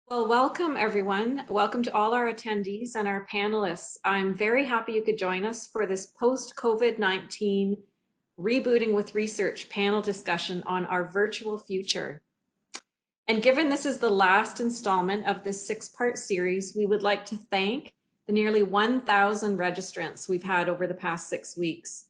Well, welcome everyone. Welcome to all our attendees and our panelists. I'm very happy you could join us for this post-COVID-19 Rebooting with Research panel discussion on our virtual future. And given this is the last installment of this six-part series, we would like to thank the nearly 1,000 registrants we've had over the past 6 weeks.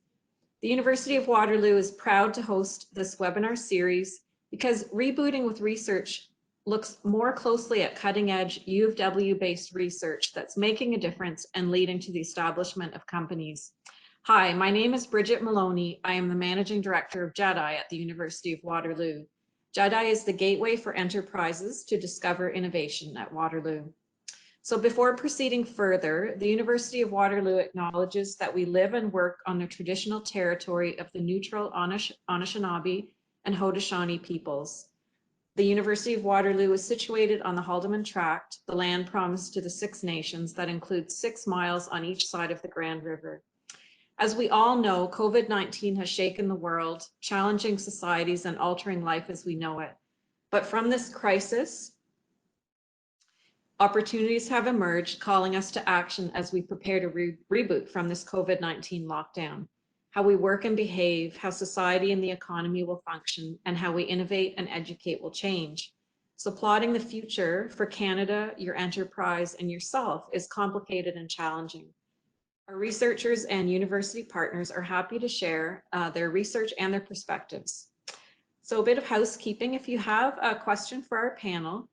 The University of Waterloo is proud to host this webinar series because Rebooting with Research looks more closely at cutting-edge U of W-based research that's making a difference and leading to the establishment of companies. Hi, my name is Bridget Moloney. I am the Managing Director of GEDI at the University of Waterloo. GEDI is the gateway for enterprises to discover innovation at Waterloo. So before proceeding further, the University of Waterloo acknowledges that we live and work on the traditional territory of the neutral Anishinaabe and Haudenosaunee peoples. The University of Waterloo is situated on the Haldimand Tract, the land promised to the Six Nations that includes 6 miles on each side of the Grand River. As we all know, COVID-19 has shaken the world, challenging societies and altering life as we know it. But from this crisis, opportunities have emerged, calling us to action as we prepare to reboot from this COVID-19 lockdown. How we work and behave, how society and the economy will function, and how we innovate and educate will change. So plotting the future for Canada, your enterprise, and yourself is complicated and challenging. Our researchers and university partners are happy to share their research and their perspectives. So a bit of housekeeping. If you have a question for our panel,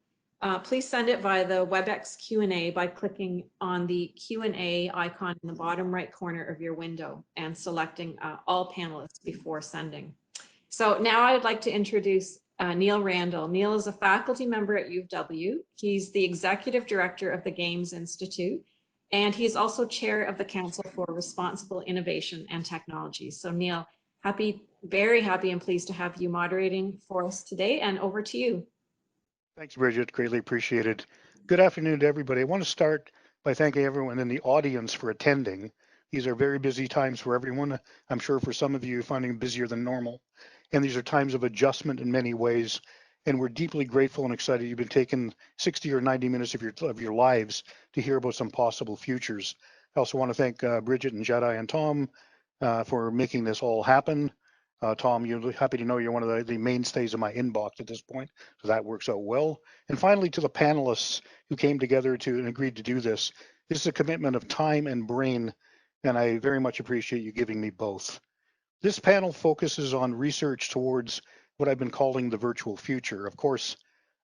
please send it via the WebEx Q&A by clicking on the Q&A icon in the bottom right corner of your window and selecting all panelists before sending. So now I'd like to introduce Neil Randall. Neil is a faculty member at U of W. He's the executive director of the Games Institute, and he's also chair of the Council for Responsible Innovation and Technology. So Neil, very happy and pleased to have you moderating for us today, and over to you. Thanks, Bridget. Greatly appreciated. Good afternoon to everybody. I want to start by thanking everyone in the audience for attending. These are very busy times for everyone. I'm sure for some of you, you're finding it busier than normal. And these are times of adjustment in many ways. And we're deeply grateful and excited you've been taking 60 or 90 minutes of your lives to hear about some possible futures. I also want to thank Bridget and GEDI and Tom for making this all happen. Tom, you're happy to know you're one of the mainstays of my inbox at this point, so that works out well. And finally, to the panelists who came together and agreed to do this, this is a commitment of time and brain, and I very much appreciate you giving me both. This panel focuses on research towards what I've been calling the virtual future. Of course,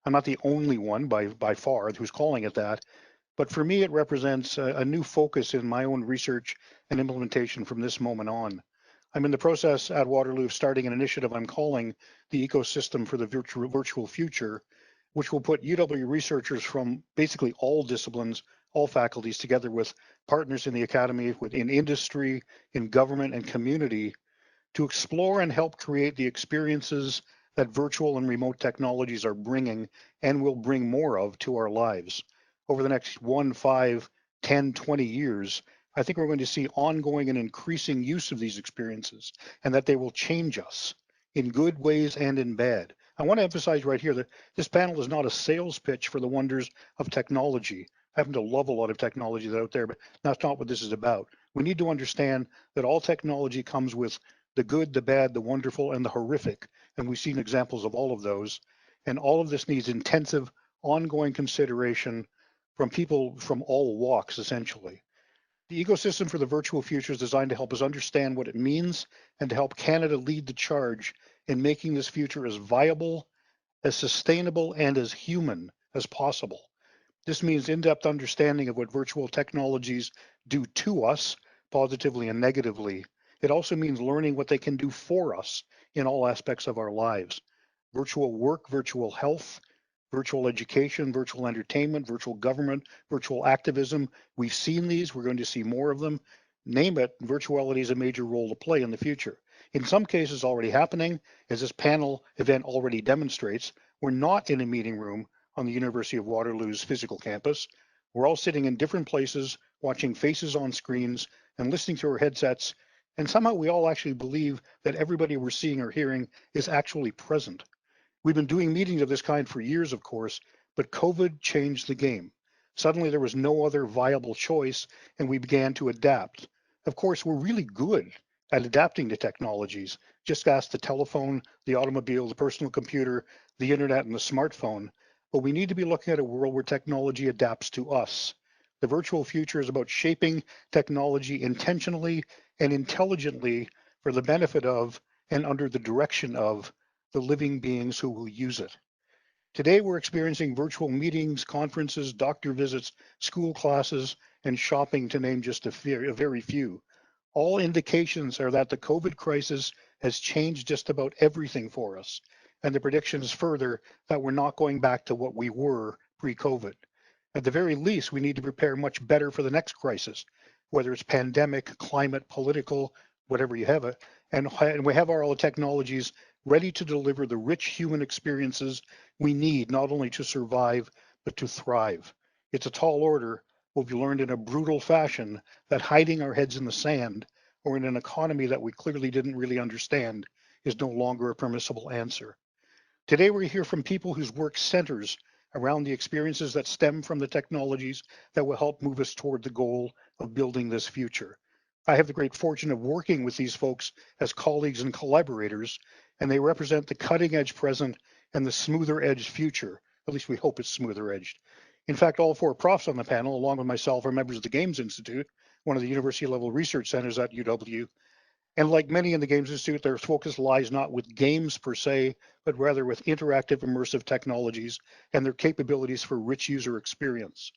I'm not the only one by far who's calling it that, but for me, it represents a new focus in my own research and implementation from this moment on. I'm in the process at Waterloo of starting an initiative I'm calling the Ecosystem for the Virtual Future, which will put UW researchers from basically all disciplines, all faculties together with partners in the academy, within industry, in government and community to explore and help create the experiences that virtual and remote technologies are bringing and will bring more of to our lives. Over the next 1, 5, 10, 20 years, I think we're going to see ongoing and increasing use of these experiences and that they will change us in good ways and in bad. I want to emphasize right here that this panel is not a sales pitch for the wonders of technology. I happen to love a lot of technology that's out there, but that's not what this is about. We need to understand that all technology comes with the good, the bad, the wonderful, and the horrific. And we've seen examples of all of those. And all of this needs intensive, ongoing consideration from people from all walks, essentially. The Ecosystem for the Virtual Future is designed to help us understand what it means and to help Canada lead the charge in making this future as viable, as sustainable, and as human as possible. This means in-depth understanding of what virtual technologies do to us, positively and negatively. It also means learning what they can do for us in all aspects of our lives. Virtual work, virtual health, virtual education, virtual entertainment, virtual government, virtual activism. We've seen these, we're going to see more of them. Name it, virtuality is a major role to play in the future. In some cases already happening, as this panel event already demonstrates. We're not in a meeting room on the University of Waterloo's physical campus. We're all sitting in different places, watching faces on screens and listening to our headsets. And somehow we all actually believe that everybody we're seeing or hearing is actually present. We've been doing meetings of this kind for years, of course, But COVID changed the game. Suddenly there was no other viable choice and we began to adapt. Of course, we're really good at adapting to technologies. Just ask the telephone, the automobile, the personal computer, the internet, and the smartphone. But we need to be looking at a world where technology adapts to us. The virtual future is about shaping technology intentionally and intelligently for the benefit of and under the direction of the living beings who will use it. Today, we're experiencing virtual meetings, conferences, doctor visits, school classes, and shopping, to name just a very few. All indications are that the COVID crisis has changed just about everything for us. And the prediction is further that we're not going back to what we were pre-COVID. At the very least, we need to prepare much better for the next crisis, whether it's pandemic, climate, political, whatever you have it. And we have all the technologies ready to deliver the rich human experiences we need, not only to survive, but to thrive. It's a tall order. We've learned in a brutal fashion that hiding our heads in the sand or in an economy that we clearly didn't really understand is no longer a permissible answer. Today, we hear from people whose work centers around the experiences that stem from the technologies that will help move us toward the goal of building this future. I have the great fortune of working with these folks as colleagues and collaborators, and they represent the cutting edge present and the smoother edge future. At least we hope it's smoother edged. In fact, all four profs on the panel, along with myself, are members of the Games Institute, one of the university level research centers at UW. And like many in the Games Institute, their focus lies not with games per se, but rather with interactive immersive technologies and their capabilities for rich user experience.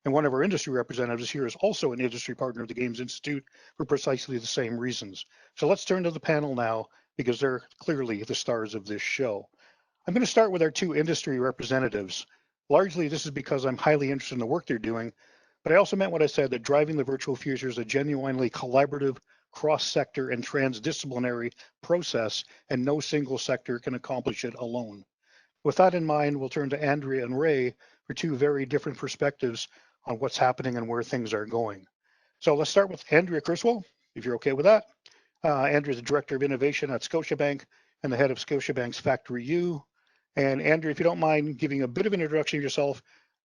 And one of our industry representatives here is also an industry partner of the Games Institute for precisely the same reasons. So let's turn to the panel now, because they're clearly the stars of this show. I'm going to start with our two industry representatives. Largely, this is because I'm highly interested in the work they're doing, but I also meant what I said, that driving the virtual future is a genuinely collaborative, cross-sector and transdisciplinary process, and no single sector can accomplish it alone. With that in mind, we'll turn to Andrea and Ray for two very different perspectives on what's happening and where things are going. So let's start with Andrea Kerswill, if you're okay with that. Andrea is the Director of Innovation at Scotiabank and the head of Scotiabank's Factory U. And Andrea, if you don't mind giving a bit of an introduction of yourself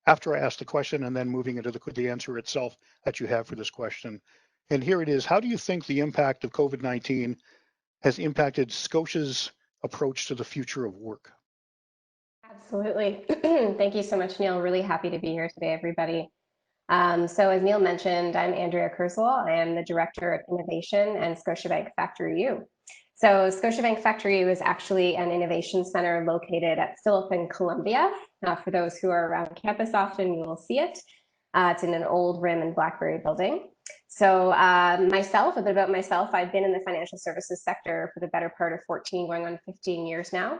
after I ask the question and then moving into the answer itself that you have for this question. And here it is. How do you think the impact of COVID-19 has impacted Scotia's approach to the future of work? Absolutely. Thank you so much, Neil. Really happy to be here today, everybody. So as Neil mentioned, I'm Andrea Kerswill. I am the Director of Innovation and Scotiabank Factory U. So Scotiabank Factory U is actually an innovation center located at Phillip and Columbia. For those who are around campus often, you will see it. It's in an old Rim and Blackberry building. So myself, a bit about myself, I've been in the financial services sector for the better part of 14, going on 15 years now.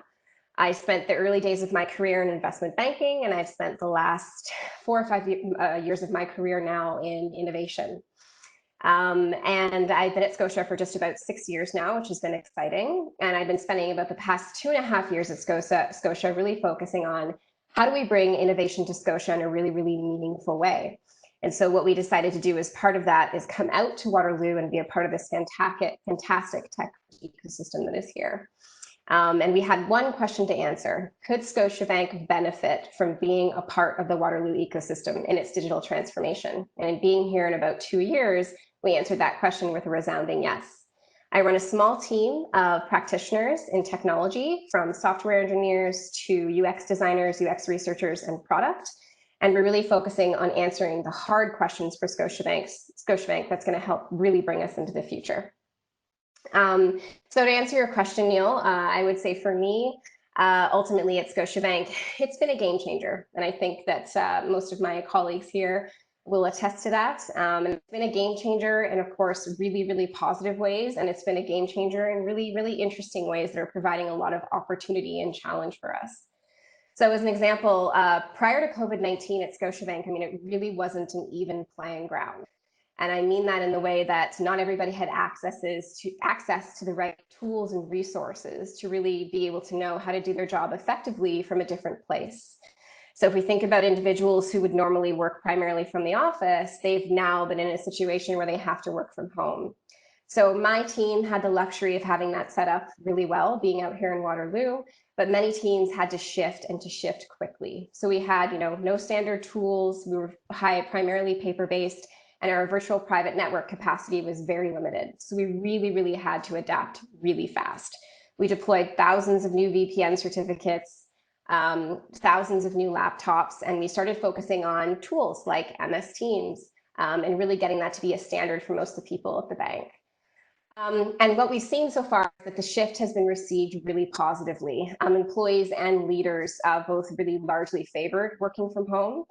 I spent the early days of my career in investment banking, and I've spent the last 4 or 5 years of my career now in innovation. And I've been at Scotia for just about 6 years now, which has been exciting. And I've been spending about the past 2.5 years at Scotia really focusing on how do we bring innovation to Scotia in a really, really meaningful way. And so what we decided to do as part of that is come out to Waterloo and be a part of this fantastic tech ecosystem that is here. And we had one question to answer. Could Scotiabank benefit from being a part of the Waterloo ecosystem in its digital transformation? And in being here in about 2 years, we answered that question with a resounding yes. I run a small team of practitioners in technology, from software engineers to UX designers, UX researchers, and product. And we're really focusing on answering the hard questions for Scotiabank that's going to help really bring us into the future. So to answer your question, Neil, I would say for me, ultimately at Scotiabank, it's been a game changer. And I think that most of my colleagues here will attest to that. And it's been a game changer in, of course, really, really positive ways. And it's been a game changer in really, really interesting ways that are providing a lot of opportunity and challenge for us. So as an example, prior to COVID-19 at Scotiabank, I mean, it really wasn't an even playing ground. And I mean that in the way that not everybody had access to the right tools and resources to really be able to know how to do their job effectively from a different place. So if we think about individuals who would normally work primarily from the office, they've now been in a situation where they have to work from home. So my team had the luxury of having that set up really well, being out here in Waterloo, but many teams had to shift and to shift quickly. So we had, no standard tools. We were primarily paper-based, and our virtual private network capacity was very limited. So we really, really had to adapt really fast. We deployed thousands of new VPN certificates, thousands of new laptops, and we started focusing on tools like MS Teams, and really getting that to be a standard for most of the people at the bank. And what we've seen so far is that the shift has been received really positively. Employees and leaders both really largely favored working from home.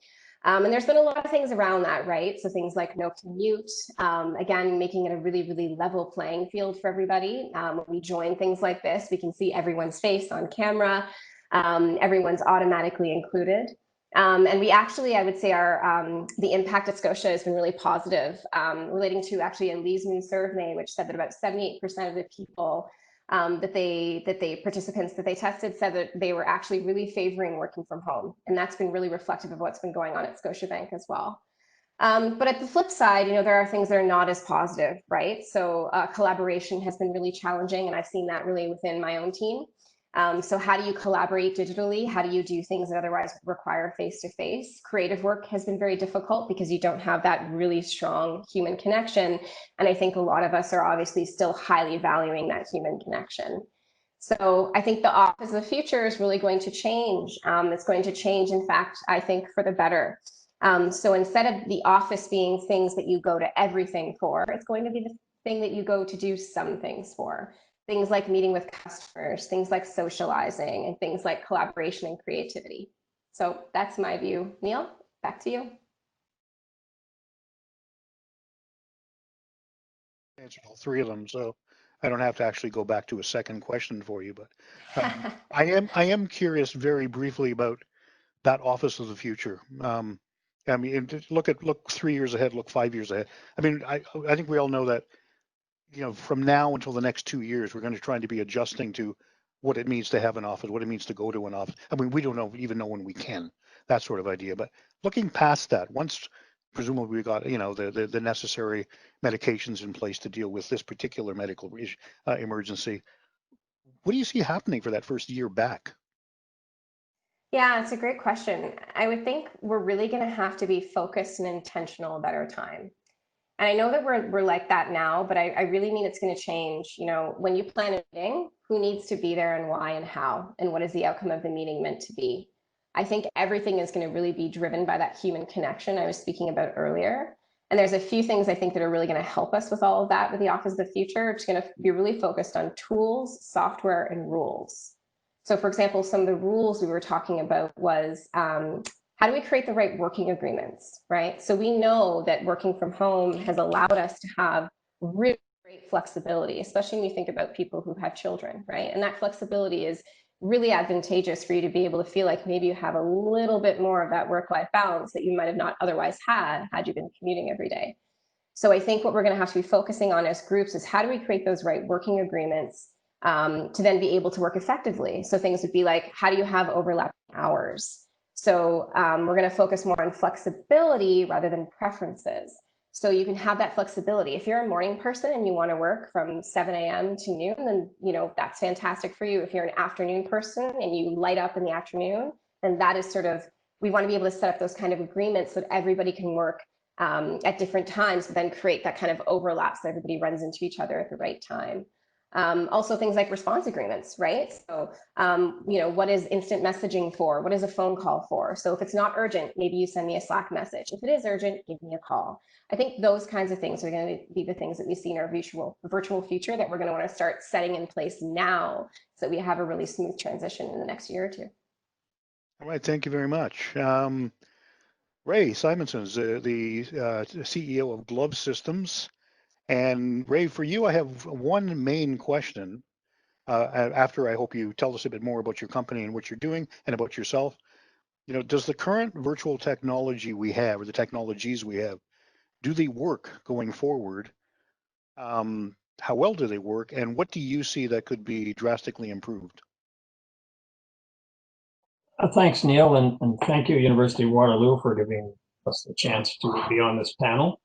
And there's been a lot of things around that, right? So things like no commute, again, making it a really, really level playing field for everybody. When we join things like this, we can see everyone's face on camera. Everyone's automatically included. And we actually, I would say the impact at Scotia has been really positive, relating to actually a Lee's Moon survey, which said that about 78% of the people participants that they tested said that they were actually really favoring working from home. And that's been really reflective of what's been going on at Scotiabank as well. But at the flip side, there are things that are not as positive, right? So collaboration has been really challenging, and I've seen that really within my own team. So how do you collaborate digitally? How do you do things that otherwise require face-to-face? Creative work has been very difficult because you don't have that really strong human connection. And I think a lot of us are obviously still highly valuing that human connection. So I think the office of the future is really going to change. It's going to change, in fact, I think for the better. So instead of the office being things that you go to everything for, it's going to be the thing that you go to do some things for. Things like meeting with customers, things like socializing, and things like collaboration and creativity. So that's my view. Neil, back to you. Answered all three of them, so I don't have to actually go back to a second question for you. But I am curious very briefly about that office of the future. I mean, look 3 years ahead, look 5 years ahead. I mean, I think we all know that, from now until the next 2 years, we're going to try to be adjusting to what it means to have an office, what it means to go to an office. I mean, we don't even know when we can, that sort of idea. But looking past that, once presumably we got, the necessary medications in place to deal with this particular medical emergency, what do you see happening for that first year back? Yeah, it's a great question. I would think we're really going to have to be focused and intentional about our time. And I know that we're like that now, but I really mean it's going to change. When you plan a meeting, who needs to be there and why and how, and what is the outcome of the meeting meant to be? I think everything is going to really be driven by that human connection I was speaking about earlier. And there's a few things I think that are really going to help us with all of that with the Office of the Future. It's going to be really focused on tools, software, and rules. So for example, some of the rules we were talking about was how do we create the right working agreements, right? So we know that working from home has allowed us to have really great flexibility, especially when you think about people who have children, right? And that flexibility is really advantageous for you to be able to feel like maybe you have a little bit more of that work-life balance that you might have not otherwise had you been commuting every day. So I think what we're going to have to be focusing on as groups is how do we create those right working agreements to then be able to work effectively. So things would be like, how do you have overlapping hours? So we're going to focus more on flexibility rather than preferences. So you can have that flexibility. If you're a morning person and you want to work from 7 a.m. to noon, then that's fantastic for you. If you're an afternoon person and you light up in the afternoon, then that is we want to be able to set up those kind of agreements so that everybody can work at different times, but then create that kind of overlap so everybody runs into each other at the right time. Also things like response agreements, right? So, what is instant messaging for? What is a phone call for? So if it's not urgent, maybe you send me a Slack message. If it is urgent, give me a call. I think those kinds of things are going to be the things that we see in our virtual future that we're going to want to start setting in place now so that we have a really smooth transition in the next year or two. All right, thank you very much. Ray Simonson is the CEO of Glove Systems. And Ray, for you, I have one main question. After I hope you tell us a bit more about your company and what you're doing and about yourself. Does the current virtual technology we have, or the technologies we have, do they work going forward? How well do they work? And what do you see that could be drastically improved? Thanks, Neil, and thank you, University of Waterloo, for giving us the chance to be on this panel.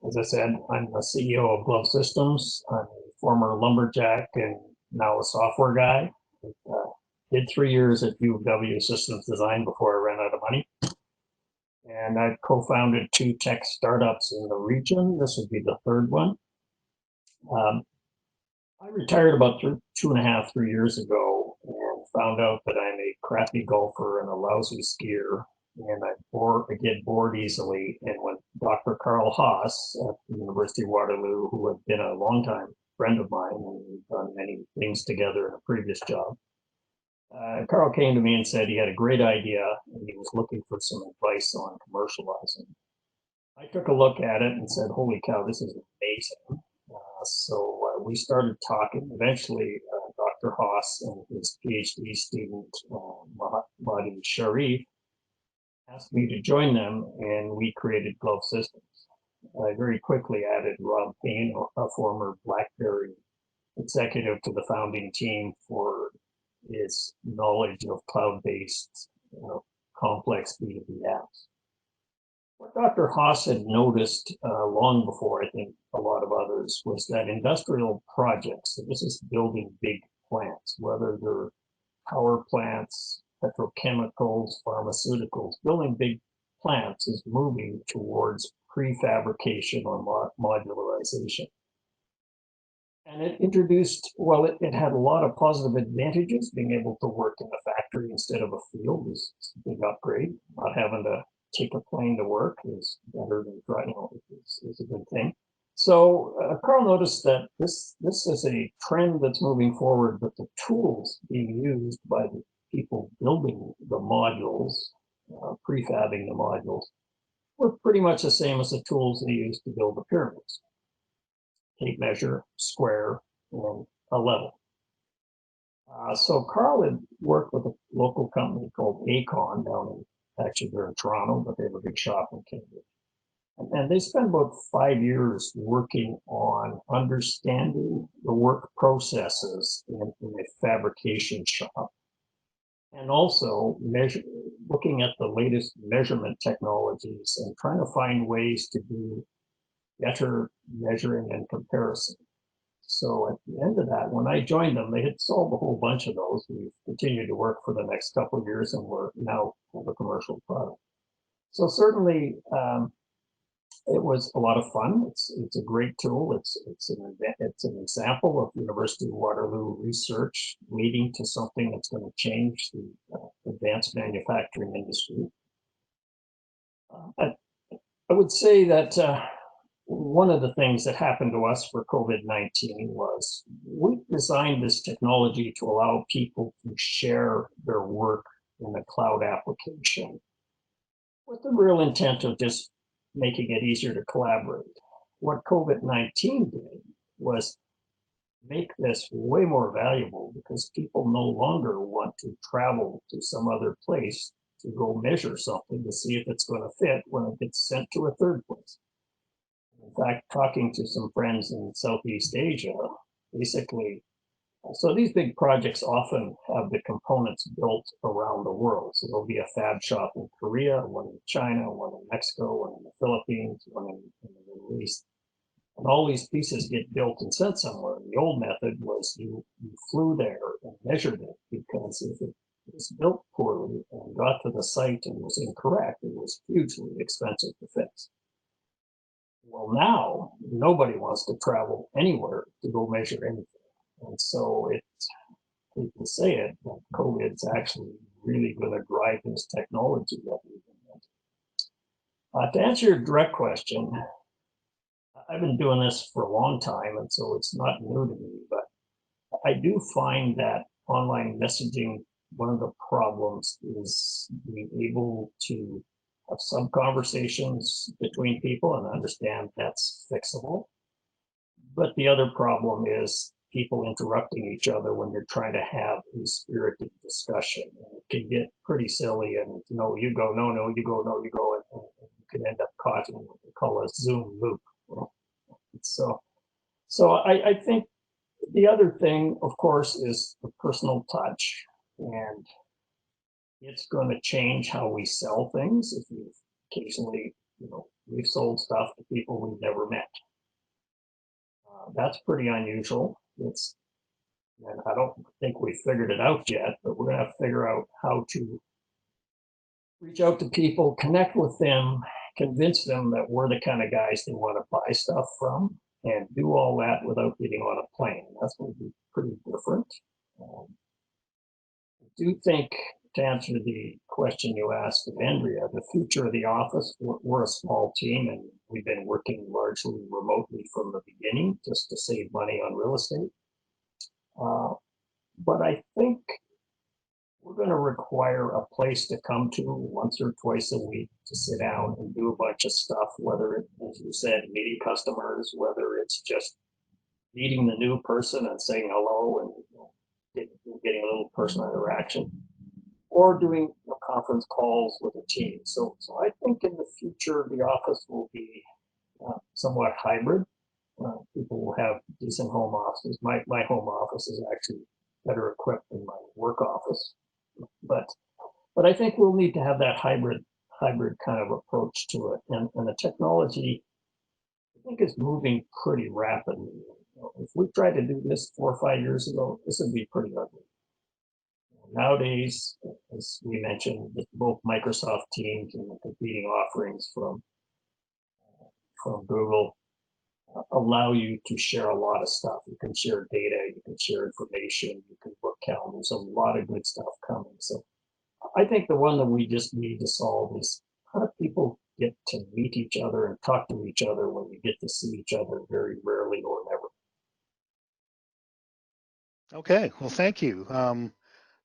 as I said, I'm the CEO of Glove Systems. I'm a former lumberjack and now a software guy. Did 3 years at UW Systems Design before I ran out of money. And I've co-founded 2 tech startups in the region. This would be the 3rd one. I retired about 2.5, 3 years ago and found out that I'm a crappy golfer and a lousy skier. And I get bored easily. And when Dr. Carl Haas at the University of Waterloo, who had been a longtime friend of mine, and we've done many things together in a previous job, Carl came to me and said he had a great idea and he was looking for some advice on commercializing. I took a look at it and said, holy cow, this is amazing. So we started talking. Eventually, Dr. Haas and his PhD student, Mahdi Sharif, asked me to join them, and we created Glove Systems. I very quickly added Rob Payne, a former BlackBerry executive, to the founding team for his knowledge of cloud-based, complex B2B apps. What Dr. Haas had noticed long before, I think, a lot of others, was that industrial projects, so this is building big plants, whether they're power plants, petrochemicals, pharmaceuticals, building big plants is moving towards prefabrication or modularization. And it introduced, well, it had a lot of positive advantages. Being able to work in a factory instead of a field is a big upgrade. Not having to take a plane to work is better than driving, is a good thing. So Carl noticed that this is a trend that's moving forward, but the tools being used by the people building the modules, prefabbing the modules, were pretty much the same as the tools they used to build the pyramids. Tape measure, square, and a level. So Carl had worked with a local company called Acon down in, actually they're in Toronto, but they have a big shop in Cambridge. And they spent about 5 years working on understanding the work processes in a fabrication shop, and also looking at the latest measurement technologies and trying to find ways to do better measuring and comparison. So at the end of that, when I joined them, they had solved a whole bunch of those. We've continued to work for the next couple of years, and we're now have a commercial product. So certainly, it was a lot of fun. It's a great tool. It's an example of University of Waterloo research leading to something that's going to change the advanced manufacturing industry. I would say that one of the things that happened to us for COVID-19 was we designed this technology to allow people to share their work in a cloud application with the real intent of just making it easier to collaborate. What COVID-19 did was make this way more valuable because people no longer want to travel to some other place to go measure something to see if it's going to fit when it gets sent to a third place. In fact, talking to some friends in Southeast Asia, basically, so these big projects often have the components built around the world. So there'll be a fab shop in Korea, one in China, one in Mexico, one in the Philippines, one in the Middle East. And all these pieces get built and sent somewhere. The old method was you flew there and measured it, because if it was built poorly and got to the site and was incorrect, it was hugely expensive to fix. Well, now nobody wants to travel anywhere to go measure anything. And so it's, hate to say it, but COVID's actually really going to drive this technology that we've invented. To answer your direct question, I've been doing this for a long time, and so it's not new to me, but I do find that online messaging, one of the problems is being able to have some conversations between people and understand that's fixable. But the other problem is people interrupting each other when you're trying to have a spirited discussion. And it can get pretty silly, and no, you go, no, you go, no, you go, and you can end up caught in what we call a Zoom loop. So I think the other thing, of course, is the personal touch, and it's going to change how we sell things. If you've occasionally, we've sold stuff to people we've never met. That's pretty unusual. And I don't think we figured it out yet, but we're going to have to figure out how to reach out to people, connect with them, convince them that we're the kind of guys they want to buy stuff from, and do all that without getting on a plane. That's going to be pretty different. I do think, to answer the question you asked of Andrea, the future of the office, we're a small team and we've been working largely remotely from the beginning just to save money on real estate. But I think we're going to require a place to come to once or twice a week to sit down and do a bunch of stuff, whether it, as you said, meeting customers, whether it's just meeting the new person and saying hello and getting a little personal interaction, or doing conference calls with a team. So I think in the future, the office will be somewhat hybrid. People will have decent home offices. My home office is actually better equipped than my work office, but I think we'll need to have that hybrid kind of approach to it. And the technology, I think, is moving pretty rapidly. If we tried to do this 4 or 5 years ago, this would be pretty ugly. Nowadays, as we mentioned, both Microsoft Teams and the competing offerings from Google allow you to share a lot of stuff. You can share data, you can share information, you can book calendars, a lot of good stuff coming. So I think the one that we just need to solve is how do people get to meet each other and talk to each other when you get to see each other very rarely or never. Okay, well, thank you.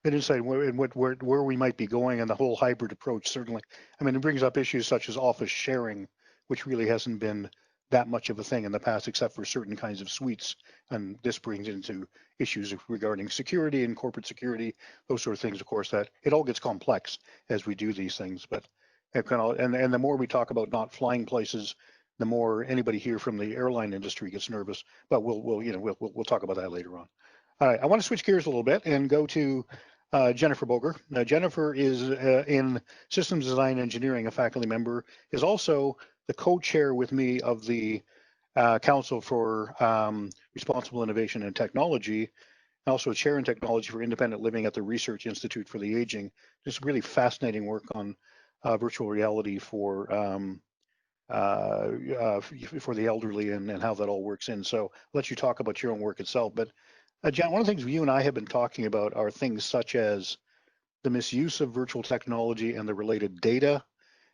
Good insight where we might be going in the whole hybrid approach, certainly. I mean, it brings up issues such as office sharing, which really hasn't been that much of a thing in the past, except for certain kinds of suites. And this brings into issues regarding security and corporate security, those sort of things. Of course, that it all gets complex as we do these things. But it kind of, and the more we talk about not flying places, the more anybody here from the airline industry gets nervous. But we'll talk about that later on. All right, I want to switch gears a little bit and go to Jennifer Boger. Jennifer is in Systems Design Engineering, a faculty member, is also the co-chair with me of the Council for Responsible Innovation and Technology, and also a chair in technology for independent living at the Research Institute for the Aging. Just really fascinating work on virtual reality for the elderly and how that all works in. So I'll let you talk about your own work itself. But Jen, one of the things you and I have been talking about are things such as the misuse of virtual technology and the related data,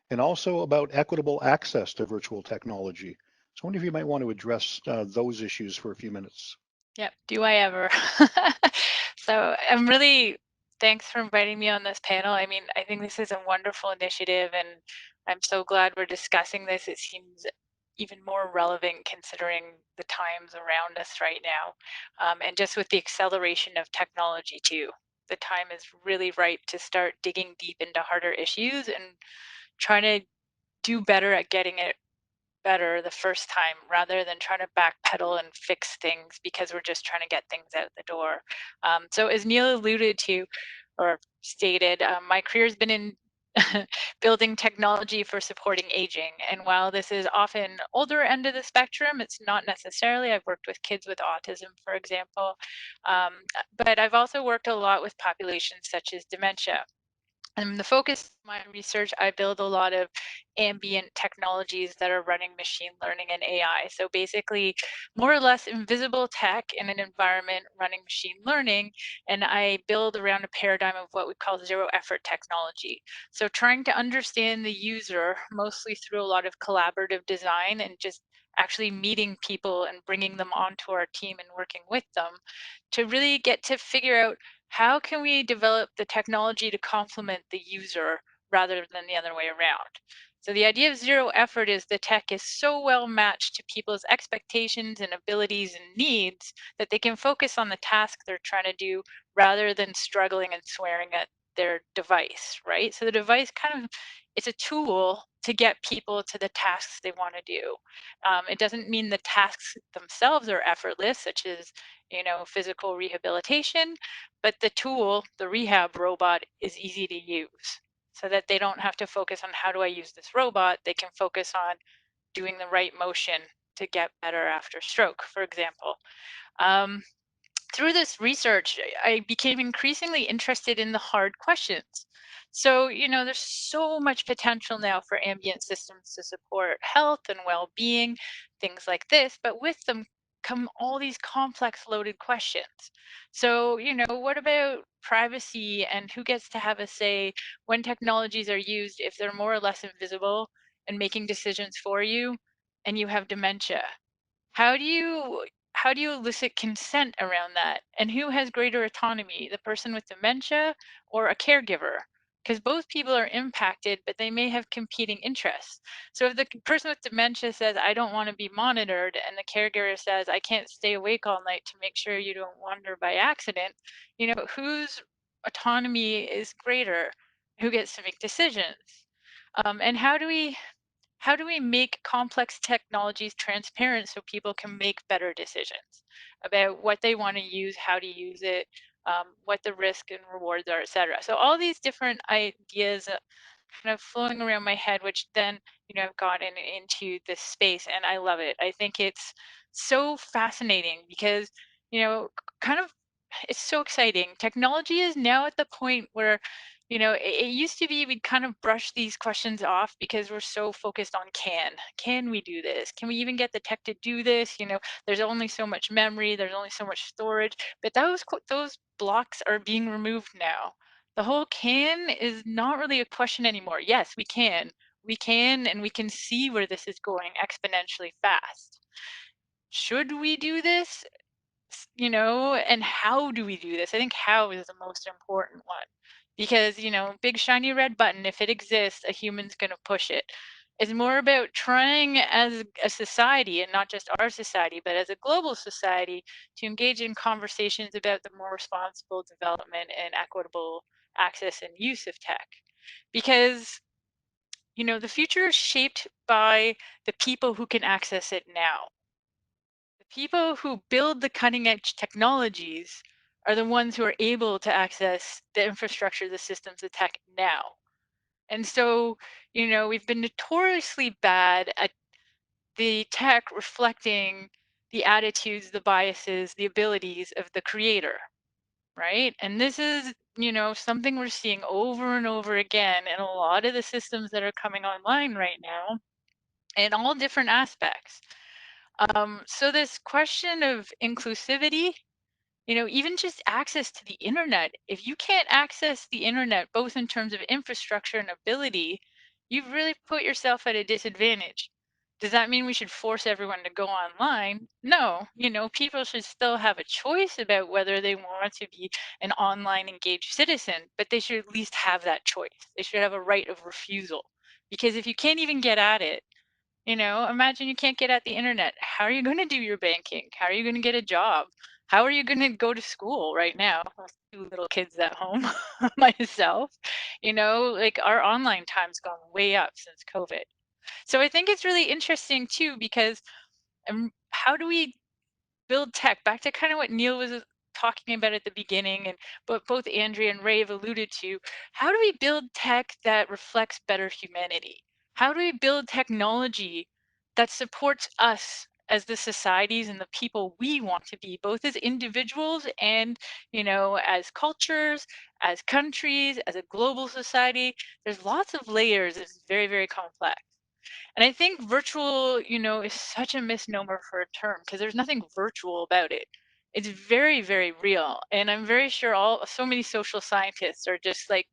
and also about equitable access to virtual technology. So I wonder if you might want to address those issues for a few minutes. Yep, do I ever. So thanks for inviting me on this panel. I mean, I think this is a wonderful initiative and I'm so glad we're discussing this. It seems even more relevant considering the times around us right now. And just with the acceleration of technology too. The time is really ripe to start digging deep into harder issues and trying to do better at getting it better the first time rather than trying to backpedal and fix things because we're just trying to get things out the door. So as Neil alluded to or stated, my career has been in building technology for supporting aging. And while this is often older end of the spectrum, it's not necessarily. I've worked with kids with autism, for example, but I've also worked a lot with populations such as dementia. And the focus of my research, I build a lot of ambient technologies that are running machine learning and AI. So basically, more or less invisible tech in an environment running machine learning. And I build around a paradigm of what we call zero effort technology. So trying to understand the user, mostly through a lot of collaborative design and just actually meeting people and bringing them onto our team and working with them to really get to figure out how can we develop the technology to complement the user rather than the other way around? So the idea of zero effort is the tech is so well matched to people's expectations and abilities and needs that they can focus on the task they're trying to do rather than struggling and swearing at their device, right? So the device it's a tool to get people to the tasks they want to do. It doesn't mean the tasks themselves are effortless, such as physical rehabilitation, but the tool, the rehab robot, is easy to use. so that they don't have to focus on how do I use this robot. They can focus on doing the right motion to get better after stroke, for example. Through this research, I became increasingly interested in the hard questions. So, there's so much potential now for ambient systems to support health and well-being, things like this, but with them come all these complex loaded questions. So, what about privacy and who gets to have a say when technologies are used if they're more or less invisible and making decisions for you and you have dementia? How do you elicit consent around that? And who has greater autonomy, the person with dementia or a caregiver? Because both people are impacted, but they may have competing interests. So if the person with dementia says, I don't want to be monitored, and the caregiver says, I can't stay awake all night to make sure you don't wander by accident, whose autonomy is greater? Who gets to make decisions? And how do we make complex technologies transparent so people can make better decisions about what they want to use, how to use it, what the risk and rewards are, et cetera. So all these different ideas kind of flowing around my head, which then, I've gotten into this space and I love it. I think it's so fascinating because, kind of it's so exciting. Technology is now at the point where, it used to be we'd kind of brush these questions off because we're so focused on can we do this? Can we even get the tech to do this? There's only so much memory, there's only so much storage, but those blocks are being removed now. The whole can is not really a question anymore. Yes, we can, and we can see where this is going exponentially fast. Should we do this? And how do we do this? I think how is the most important one because, big shiny red button, if it exists, a human's going to push it. It's more about trying as a society and not just our society, but as a global society to engage in conversations about the more responsible development and equitable access and use of tech. Because, the future is shaped by the people who can access it now. People who build the cutting edge technologies are the ones who are able to access the infrastructure, the systems, the tech now. And so, we've been notoriously bad at the tech reflecting the attitudes, the biases, the abilities of the creator, right? And this is, something we're seeing over and over again in a lot of the systems that are coming online right now in all different aspects. So this question of inclusivity, even just access to the internet, if you can't access the internet, both in terms of infrastructure and ability, you've really put yourself at a disadvantage. Does that mean we should force everyone to go online? No, people should still have a choice about whether they want to be an online engaged citizen, but they should at least have that choice. They should have a right of refusal. Because if you can't even get at it, imagine you can't get at the internet. How are you going to do your banking? How are you going to get a job? How are you going to go to school right now? I have 2 little kids at home myself. Like our online time's gone way up since COVID. So I think it's really interesting too, because how do we build tech? Back to kind of what Neil was talking about at the beginning, and but both Andrea and Ray have alluded to, how do we build tech that reflects better humanity? How do we build technology that supports us as the societies and the people we want to be, both as individuals and, as cultures, as countries, as a global society? There's lots of layers. It's very, very complex. And I think virtual, is such a misnomer for a term because there's nothing virtual about it. It's very, very real. And I'm very sure so many social scientists are just like,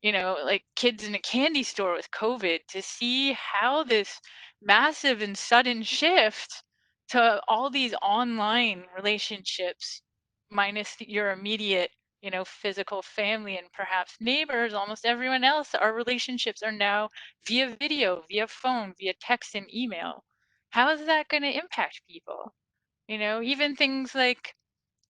like kids in a candy store with COVID to see how this massive and sudden shift to all these online relationships, minus your immediate, physical family and perhaps neighbors, almost everyone else, our relationships are now via video, via phone, via text and email. How is that going to impact people? Even things like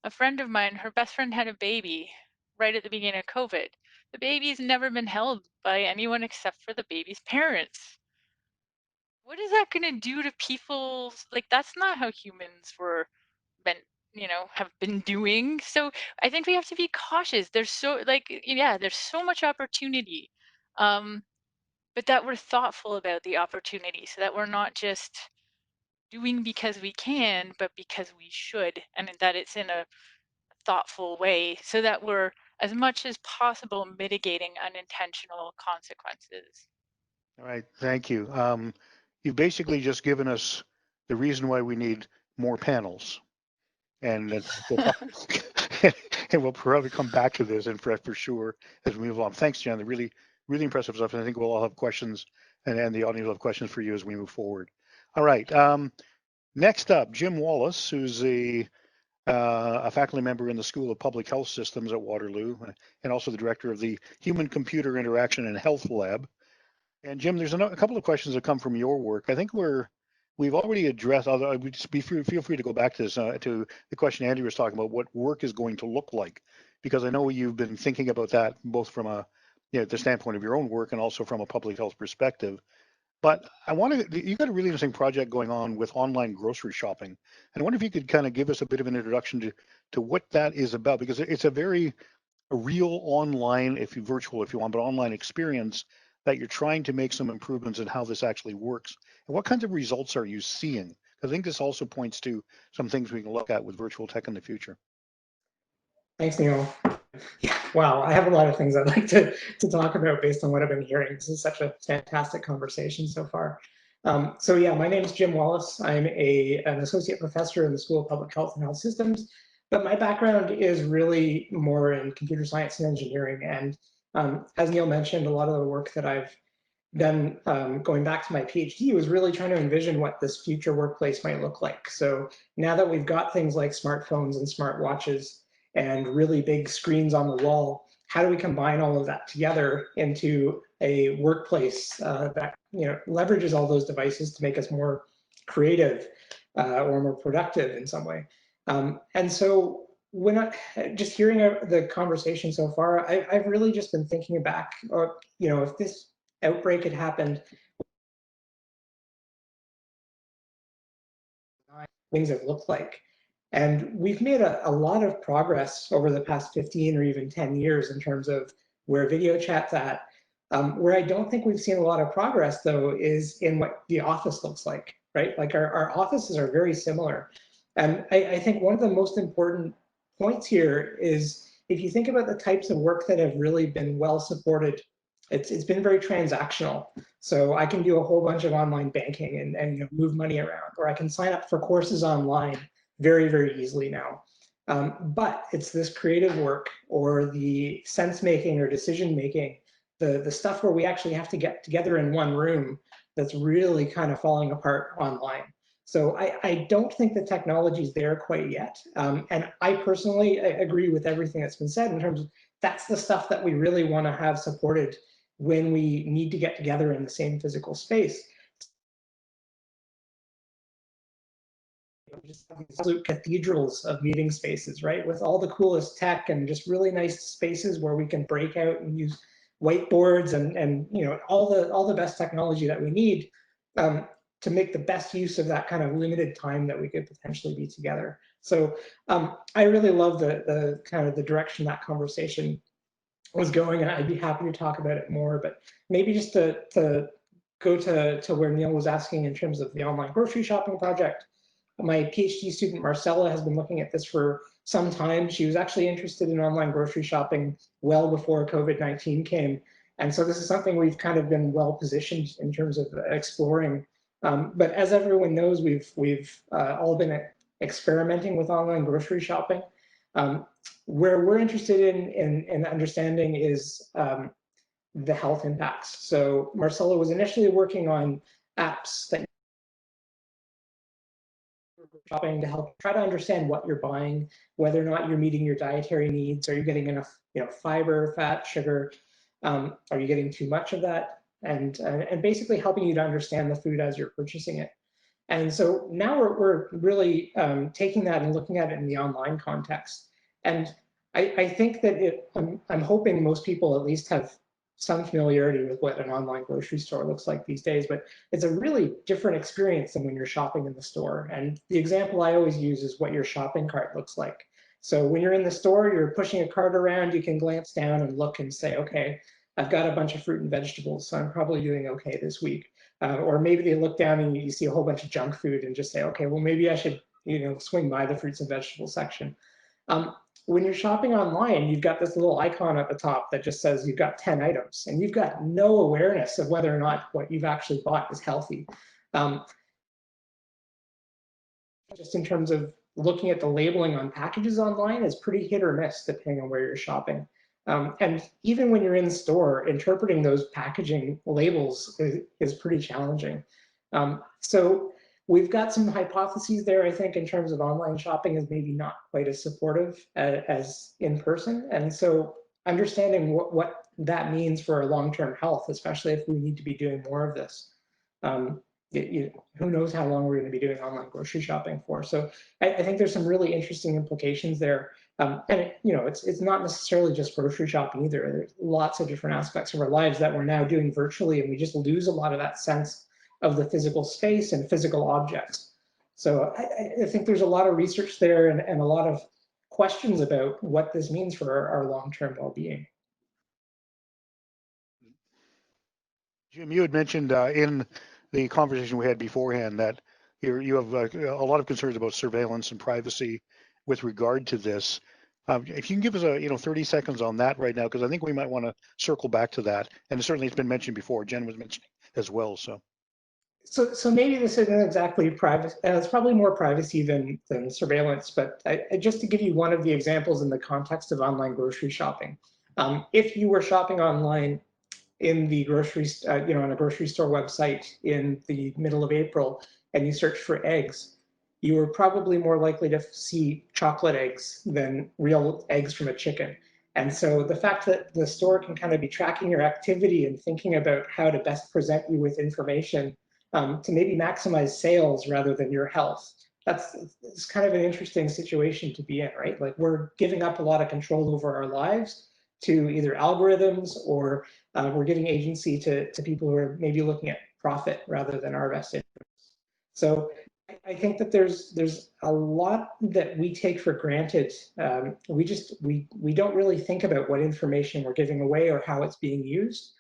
a friend of mine, her best friend had a baby right at the beginning of COVID. The baby's never been held by anyone except for the baby's parents. What is that going to do to people's, like, that's not how humans were been, have been doing. So I think we have to be cautious. There's so, like, yeah, there's so much opportunity but that we're thoughtful about the opportunity, so that we're not just doing because we can, but because we should, and that it's in a thoughtful way, so that we're as much as possible mitigating unintentional consequences. All right, thank you. You've basically just given us the reason why we need more panels. And and we'll probably come back to this and for sure as we move on. Thanks, Jen. Really, really impressive stuff. And I think we'll all have questions, and the audience will have questions for you as we move forward. All right. Next up, Jim Wallace, who's a faculty member in the School of Public Health Systems at Waterloo, and also the director of the Human-Computer Interaction and Health Lab. And Jim, there's a couple of questions that come from your work. I think we've already addressed, although I would just feel free to go back to this, to the question Andrea was talking about, what work is going to look like, because I know you've been thinking about that both from the standpoint of your own work and also from a public health perspective. But you've got a really interesting project going on with online grocery shopping. And I wonder if you could kind of give us a bit of an introduction to what that is about, because it's a real online, virtual if you want, but online experience that you're trying to make some improvements in how this actually works. And what kinds of results are you seeing? Because I think this also points to some things we can look at with virtual tech in the future. Thanks, Neil. Yeah, wow, I have a lot of things I'd like to talk about based on what I've been hearing. This is such a fantastic conversation so far. So yeah, my name is Jim Wallace. I'm an associate professor in the School of Public Health and Health Systems, but my background is really more in computer science and engineering. And as Neil mentioned, a lot of the work that I've done going back to my PhD was really trying to envision what this future workplace might look like. So now that we've got things like smartphones and smartwatches and really big screens on the wall, how do we combine all of that together into a workplace that leverages all those devices to make us more creative or more productive in some way? And so when just hearing the conversation so far, I've really just been thinking back, if this outbreak had happened, things have looked like. And we've made a lot of progress over the past 15 or even 10 years in terms of where video chat's at. Where I don't think we've seen a lot of progress, though, is in what the office looks like, right? Like our offices are very similar. And I think one of the most important points here is if you think about the types of work that have really been well supported, it's been very transactional. So I can do a whole bunch of online banking and move money around, or I can sign up for courses online very, very easily now. But it's this creative work or the sense making or decision making, the stuff where we actually have to get together in one room that's really kind of falling apart online. So I don't think the technology is there quite yet. And I personally agree with everything that's been said in terms of that's the stuff that we really want to have supported when we need to get together in the same physical space. Just absolute cathedrals of meeting spaces, right? With all the coolest tech and just really nice spaces where we can break out and use whiteboards and all the best technology that we need to make the best use of that kind of limited time that we could potentially be together. So I really love the kind of the direction that conversation was going, and I'd be happy to talk about it more. But maybe just to go to where Neil was asking in terms of the online grocery shopping project. My PhD student, Marcella, has been looking at this for some time. She was actually interested in online grocery shopping well before COVID-19 came. And so this is something we've kind of been well positioned in terms of exploring. But as everyone knows, we've all been experimenting with online grocery shopping. Where we're interested in understanding is the health impacts. So Marcella was initially working on apps that shopping to help try to understand what you're buying, whether or not you're meeting your dietary needs. Are you getting enough, fiber, fat, sugar? Are you getting too much of that? And basically helping you to understand the food as you're purchasing it. And so now we're really taking that and looking at it in the online context. And I think that I'm hoping most people at least have some familiarity with what an online grocery store looks like these days, but it's a really different experience than when you're shopping in the store. And the example I always use is what your shopping cart looks like. So when you're in the store, you're pushing a cart around, you can glance down and look and say, okay, I've got a bunch of fruit and vegetables, so I'm probably doing okay this week. Or maybe they look down and you see a whole bunch of junk food and just say, okay, well, maybe I should, swing by the fruits and vegetables section. When you're shopping online, you've got this little icon at the top that just says you've got 10 items, and you've got no awareness of whether or not what you've actually bought is healthy. Just in terms of looking at the labeling on packages online is pretty hit or miss depending on where you're shopping. And even when you're in store, interpreting those packaging labels is pretty challenging. So we've got some hypotheses there, I think, in terms of online shopping is maybe not quite as supportive as in person. And so understanding what that means for our long-term health, especially if we need to be doing more of this. Who knows how long we're going to be doing online grocery shopping for. So I think there's some really interesting implications there. And it's not necessarily just grocery shopping either. There's lots of different aspects of our lives that we're now doing virtually, and we just lose a lot of that sense of the physical space and physical objects. So I think there's a lot of research there and a lot of questions about what this means for our long-term well-being. Jim, you had mentioned in the conversation we had beforehand that you have a lot of concerns about surveillance and privacy with regard to this. If you can give us 30 seconds on that right now, because I think we might want to circle back to that. And certainly it's been mentioned before. Jen was mentioning as well. So maybe this isn't exactly privacy. It's probably more privacy than surveillance. But just to give you one of the examples in the context of online grocery shopping, if you were shopping online in the grocery, on a grocery store website in the middle of April, and you search for eggs, you were probably more likely to see chocolate eggs than real eggs from a chicken. And so the fact that the store can kind of be tracking your activity and thinking about how to best present you with information to maybe maximize sales rather than your health, it's kind of an interesting situation to be in, right? Like we're giving up a lot of control over our lives to either algorithms or we're giving agency to people who are maybe looking at profit rather than our best interests. So I think that there's a lot that we take for granted. We don't really think about what information we're giving away or how it's being used.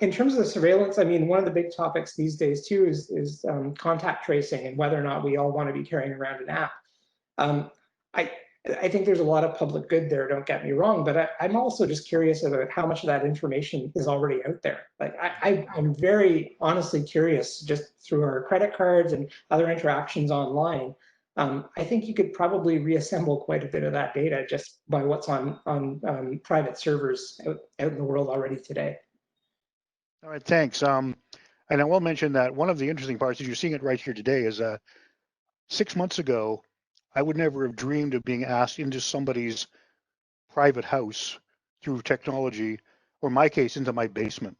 In terms of the surveillance, I mean, one of the big topics these days too is contact tracing and whether or not we all want to be carrying around an app. I think there's a lot of public good there, don't get me wrong, but I'm also just curious about how much of that information is already out there. Like I'm very honestly curious just through our credit cards and other interactions online. I think you could probably reassemble quite a bit of that data just by what's on private servers out in the world already today. All right, thanks. And I will mention that one of the interesting parts, is you're seeing it right here today, is 6 months ago, I would never have dreamed of being asked into somebody's private house through technology, or in my case, into my basement,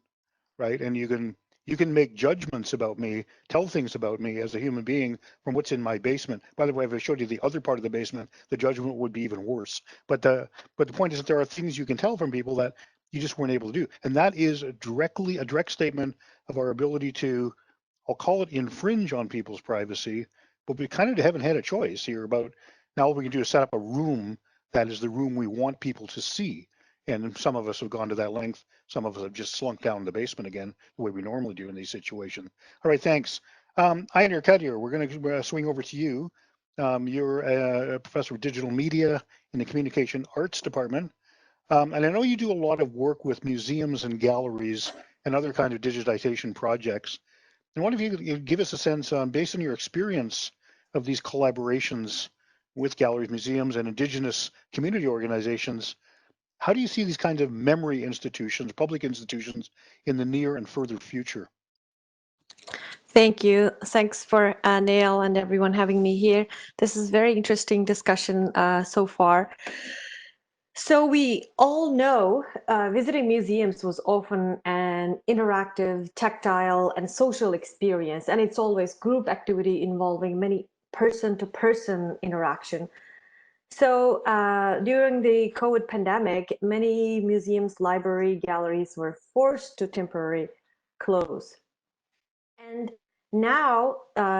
right? And you can make judgments about me, tell things about me as a human being from what's in my basement. By the way, if I showed you the other part of the basement, the judgment would be even worse. But the point is that there are things you can tell from people that you just weren't able to do. And that is a direct statement of our ability to, I'll call it, infringe on people's privacy, but we kind of haven't had a choice here about, now all we can do is set up a room that is the room we want people to see. And some of us have gone to that length. Some of us have just slunk down in the basement again, the way we normally do in these situations. All right, thanks. Andrea Kerswill, we're going to swing over to you. You're a professor of digital media in the communication arts department. And I know you do a lot of work with museums and galleries and other kind of digitization projects. And I wonder if you could give us a sense, based on your experience of these collaborations with galleries, museums, and Indigenous community organizations, how do you see these kinds of memory institutions, public institutions, in the near and further future? Thank you. Thanks for Neil and everyone having me here. This is very interesting discussion so far. So we all know visiting museums was often an interactive, tactile, and social experience, and it's always group activity involving many person-to-person interaction. So during the COVID pandemic, many museums, library, galleries were forced to temporarily close. And now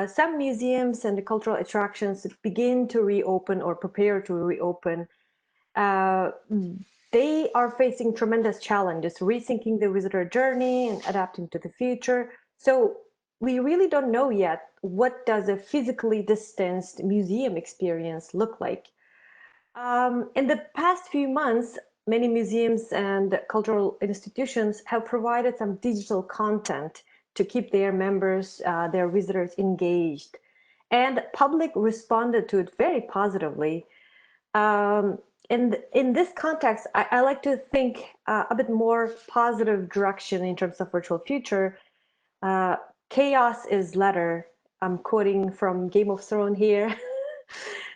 some museums and the cultural attractions begin to reopen or prepare to reopen. they are facing tremendous challenges, rethinking the visitor journey and adapting to the future. So we really don't know yet, what does a physically distanced museum experience look like? In the past few months, many museums and cultural institutions have provided some digital content to keep their members, their visitors engaged. And public responded to it very positively. In this context, I like to think a bit more positive direction in terms of virtual future. Chaos is latter. I'm quoting from Game of Thrones here.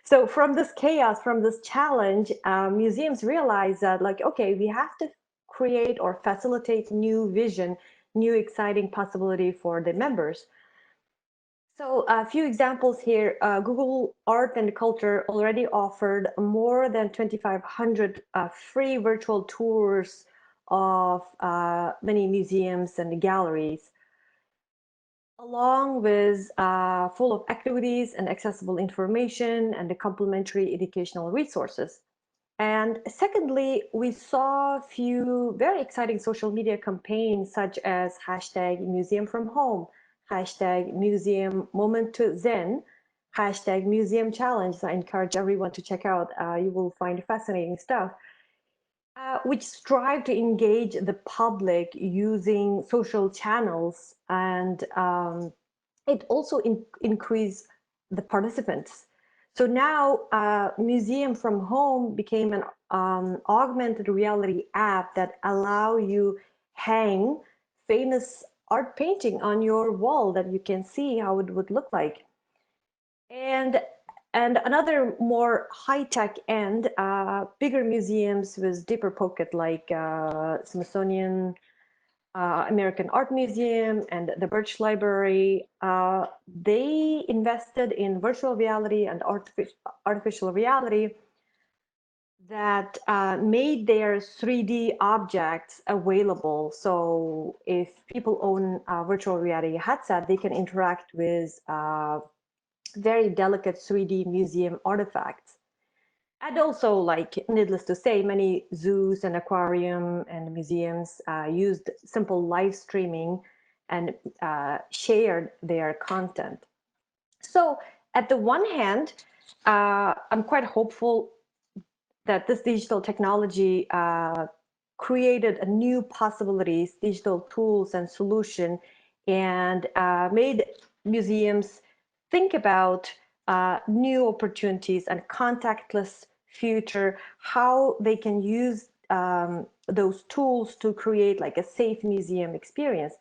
So from this chaos, from this challenge, museums realize that, like, okay, we have to create or facilitate new vision, new exciting possibility for the members. So a few examples here. Google Art and Culture already offered more than 2,500 free virtual tours of many museums and galleries, along with full of activities and accessible information and the complementary educational resources. And secondly, we saw a few very exciting social media campaigns such as hashtag Museum from Home, hashtag Museum Moment to Zen, hashtag Museum Challenge. I encourage everyone to check out. You will find fascinating stuff, which strive to engage the public using social channels, and it also increased the participants. So now Museum from Home became an augmented reality app that allow you hang famous art painting on your wall that you can see how it would look like. And another more high-tech end, bigger museums with deeper pocket like Smithsonian, American Art Museum, and the Birch Library, they invested in virtual reality and artificial reality that made their 3D objects available. So if people own a virtual reality headset, they can interact with very delicate 3D museum artifacts. And also, like, needless to say, many zoos and aquarium and museums used simple live streaming and shared their content. So at the one hand, I'm quite hopeful that this digital technology created a new possibilities, digital tools and solution, and made museums think about new opportunities and contactless future, how they can use those tools to create like a safe museum experience.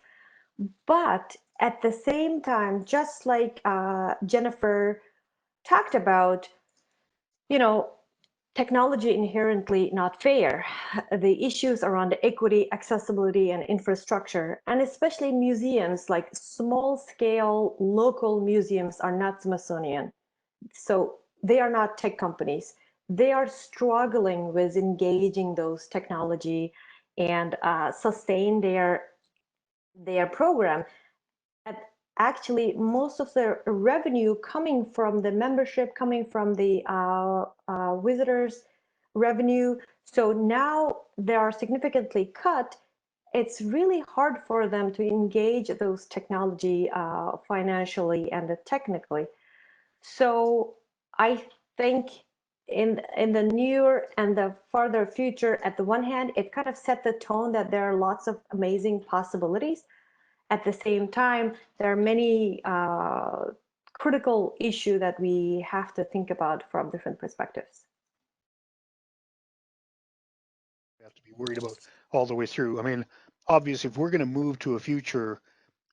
But at the same time, just like Jennifer talked about, you know, technology inherently not fair, the issues around equity, accessibility, and infrastructure, and especially museums, like small scale local museums are not Smithsonian. So they are not tech companies. They are struggling with engaging those technology and sustain their program. And actually, most of the revenue coming from the membership, coming from the visitors revenue. So now they are significantly cut. It's really hard for them to engage those technology financially and technically. So I think in the near and the farther future, at the one hand, it kind of set the tone that there are lots of amazing possibilities. At the same time, there are many critical issues that we have to think about from different perspectives. We have to be worried about all the way through. I mean, obviously, if we're going to move to a future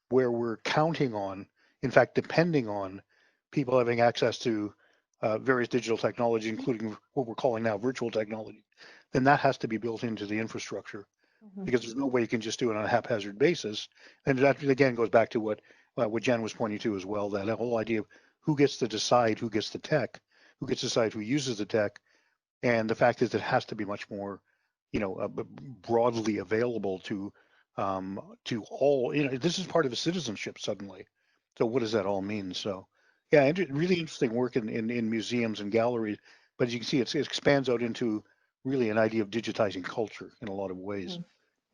where we're counting on, in fact, depending on people having access to various digital technology, including what we're calling now virtual technology, then that has to be built into the infrastructure, because there's no way you can just do it on a haphazard basis. And that again goes back to what Jen was pointing to as well, that whole idea of who gets to decide who gets the tech, who gets to decide who uses the tech, and the fact is it has to be much more, broadly available to all. This is part of a citizenship suddenly. So what does that all mean? So yeah, really interesting work in museums and galleries. But as you can see, it expands out into really an idea of digitizing culture in a lot of ways,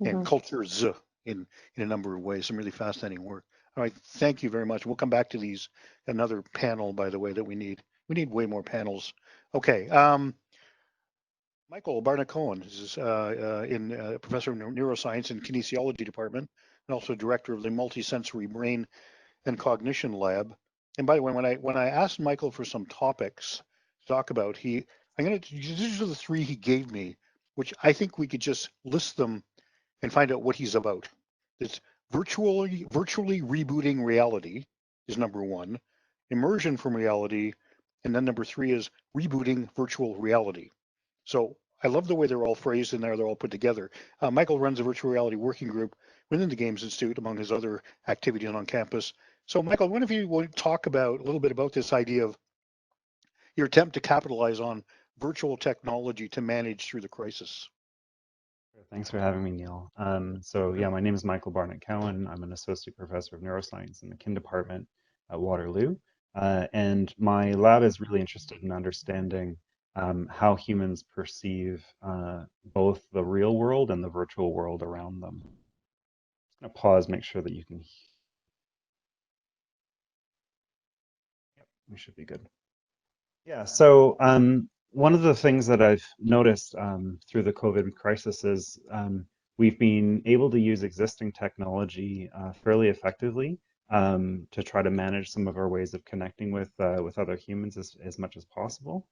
and cultures in a number of ways. Some really fascinating work. All right, thank you very much. We'll come back to these. Another panel, by the way, that we need. We need way more panels. Okay. Michael Barnett-Cowan is professor of neuroscience and kinesiology department, and also director of the multisensory brain and cognition lab. And by the way, when I asked Michael for some topics to talk about, these are the three he gave me, which I think we could just list them and find out what he's about. It's virtually rebooting reality is number one, immersion from reality, and then number three is rebooting virtual reality. So I love the way they're all phrased in there. They're all put together. Michael runs a virtual reality working group within the Games Institute, among his other activities on campus. So Michael, I wonder if you want to talk about a little bit about this idea of your attempt to capitalize on virtual technology to manage through the crisis. Thanks for having me, Neil. So yeah, my name is Michael Barnett-Cowan. I'm an associate professor of neuroscience in the kin department at Waterloo. And my lab is really interested in understanding how humans perceive both the real world and the virtual world around them. I'm going to pause, make sure that you can. Yep, we should be good. Yeah, so one of the things that I've noticed through the COVID crisis is we've been able to use existing technology fairly effectively to try to manage some of our ways of connecting with other humans as much as possible.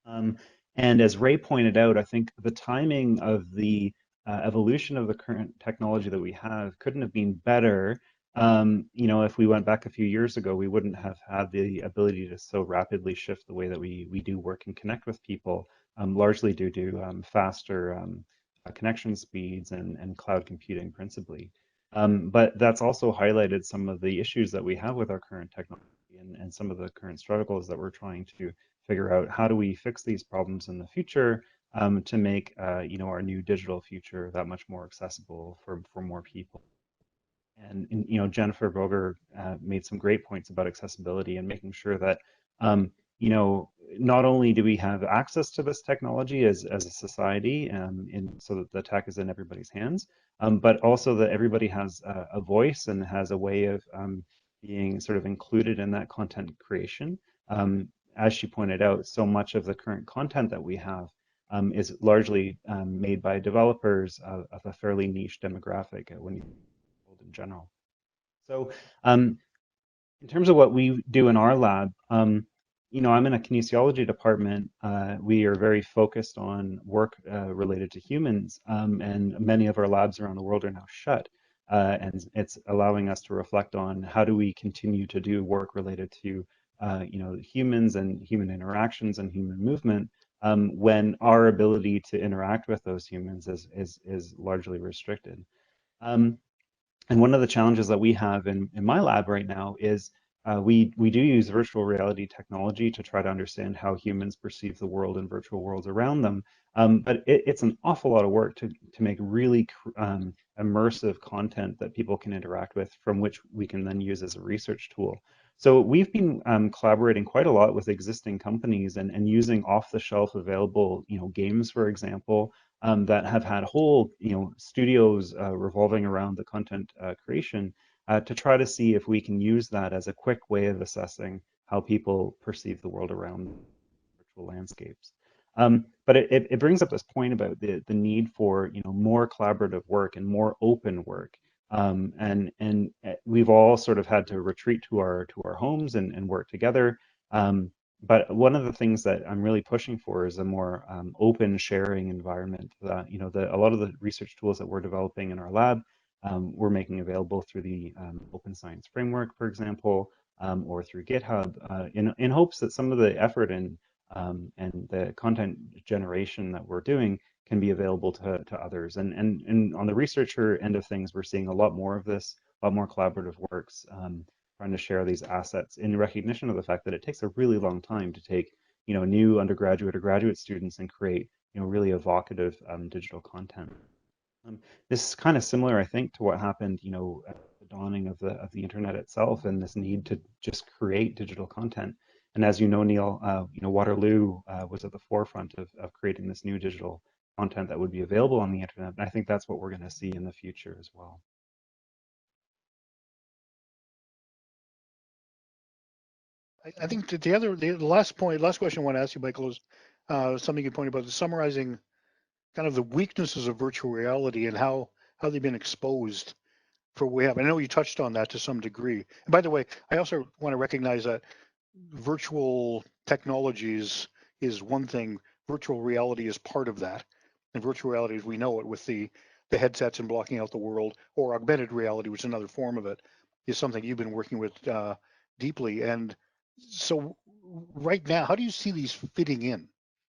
And as Ray pointed out, I think the timing of the evolution of the current technology that we have couldn't have been better. You know, if we went back a few years ago, we wouldn't have had the ability to so rapidly shift the way that we do work and connect with people, largely due to faster connection speeds and cloud computing principally. But that's also highlighted some of the issues that we have with our current technology and some of the current struggles that we're trying to figure out. How do we fix these problems in the future to make you know, our new digital future that much more accessible for more people? And you know, Jennifer Boger made some great points about accessibility and making sure that you know, not only do we have access to this technology as a society, so that the tech is in everybody's hands, but also that everybody has a voice and has a way of being sort of included in that content creation. As she pointed out, so much of the current content that we have is largely made by developers of a fairly niche demographic when you in general. So in terms of what we do in our lab, you know, I'm in a kinesiology department. We are very focused on work related to humans, and many of our labs around the world are now shut. And it's allowing us to reflect on how do we continue to do work related to, you know, humans and human interactions and human movement when our ability to interact with those humans is largely restricted. And one of the challenges that we have in my lab right now is we do use virtual reality technology to try to understand how humans perceive the world and virtual worlds around them. But it's an awful lot of work to make really immersive content that people can interact with, from which we can then use as a research tool. So we've been collaborating quite a lot with existing companies and using off-the-shelf available, you know, games, for example, that have had whole, you know, studios revolving around the content creation to try to see if we can use that as a quick way of assessing how people perceive the world around virtual landscapes. But it brings up this point about the need for, you know, more collaborative work and more open work. And we've all sort of had to retreat to our homes and work together. But one of the things that I'm really pushing for is a more open sharing environment. You know, a lot of the research tools that we're developing in our lab, we're making available through the Open Science Framework, for example, or through GitHub, in hopes that some of the effort and the content generation that we're doing can be available to others. And on the researcher end of things, we're seeing a lot more of this, a lot more collaborative works. Trying to share these assets in recognition of the fact that it takes a really long time to take, you know, new undergraduate or graduate students and create, you know, really evocative digital content. This is kind of similar, I think, to what happened, you know, at the dawning of the internet itself, and this need to just create digital content. And as you know, Neil, Waterloo was at the forefront of creating this new digital content that would be available on the internet. And I think that's what we're going to see in the future as well. I think that the last question I want to ask you, Michael, is something you pointed about, summarizing kind of the weaknesses of virtual reality and how they've been exposed for what we have. I know you touched on that to some degree. And by the way, I also want to recognize that virtual technologies is one thing. Virtual reality is part of that. And virtual reality, as we know it, with the headsets and blocking out the world, or augmented reality, which is another form of it, is something you've been working with deeply. And so right now, how do you see these fitting in?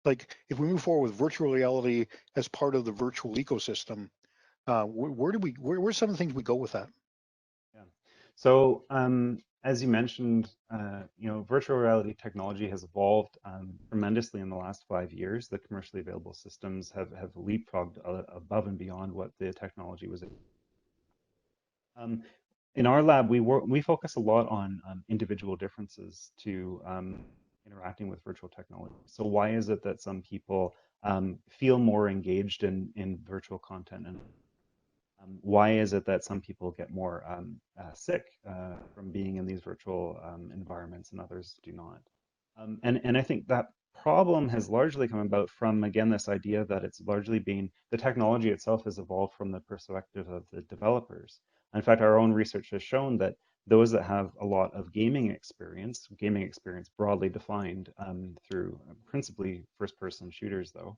Like if we move forward with virtual reality as part of the virtual ecosystem, where's some of the things we go with that? Yeah. So as you mentioned, virtual reality technology has evolved tremendously in the last 5 years. The commercially available systems have leapfrogged above and beyond what the technology was. In our lab, we focus a lot on individual differences to interacting with virtual technology. So why is it that some people feel more engaged in virtual content, and why is it that some people get more sick from being in these virtual environments and others do not? And I think that problem has largely come about from, again, this idea that it's largely been, the technology itself has evolved from the perspective of the developers. In fact, our own research has shown that those that have a lot of gaming experience broadly defined through principally first-person shooters, though,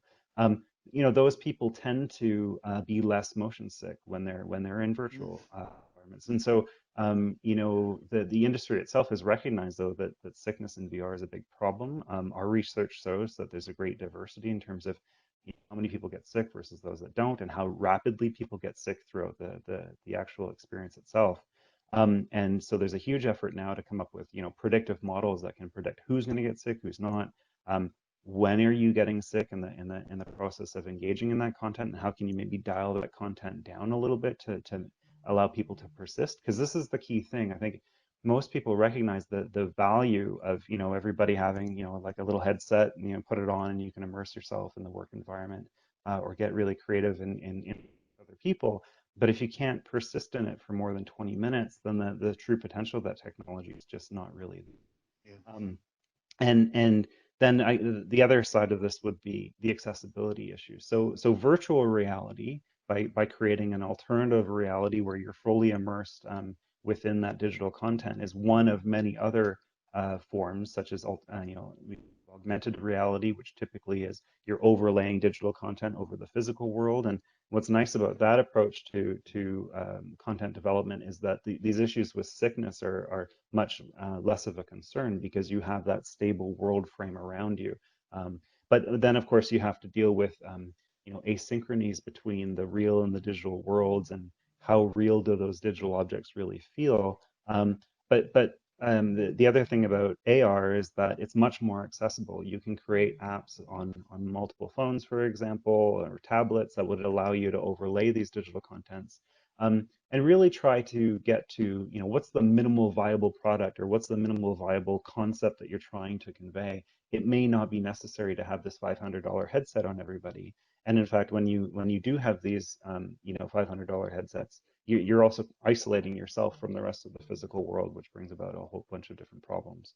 those people tend to be less motion sick when they're in virtual environments. And so, the industry itself has recognized, though, that sickness in VR is a big problem. Our research shows that there's a great diversity in terms of how many people get sick versus those that don't, and how rapidly people get sick throughout the actual experience itself. And so there's a huge effort now to come up with predictive models that can predict who's going to get sick, who's not. When are you getting sick in the process of engaging in that content, and how can you maybe dial that content down a little bit to allow people to persist? Because this is the key thing. I think most people recognize the value of everybody having like a little headset, and put it on and you can immerse yourself in the work environment or get really creative in other people. But if you can't persist in it for more than 20 minutes, then the true potential of that technology is just not really there. Yeah. And then the other side of this would be the accessibility issue. So virtual reality, by creating an alternative reality where you're fully immersed within that digital content, is one of many other forms, such as augmented reality, which typically is you're overlaying digital content over the physical world. And what's nice about that approach to content development is that these issues with sickness are much less of a concern, because you have that stable world frame around you. But then, of course, you have to deal with asynchronies between the real and the digital worlds, and how real do those digital objects really feel. But the other thing about AR is that it's much more accessible. You can create apps on multiple phones, for example, or tablets that would allow you to overlay these digital contents, and really try to get to, what's the minimal viable product, or what's the minimal viable concept that you're trying to convey. It may not be necessary to have this $500 headset on everybody. And in fact, when you do have these, $500 headsets, you're also isolating yourself from the rest of the physical world, which brings about a whole bunch of different problems.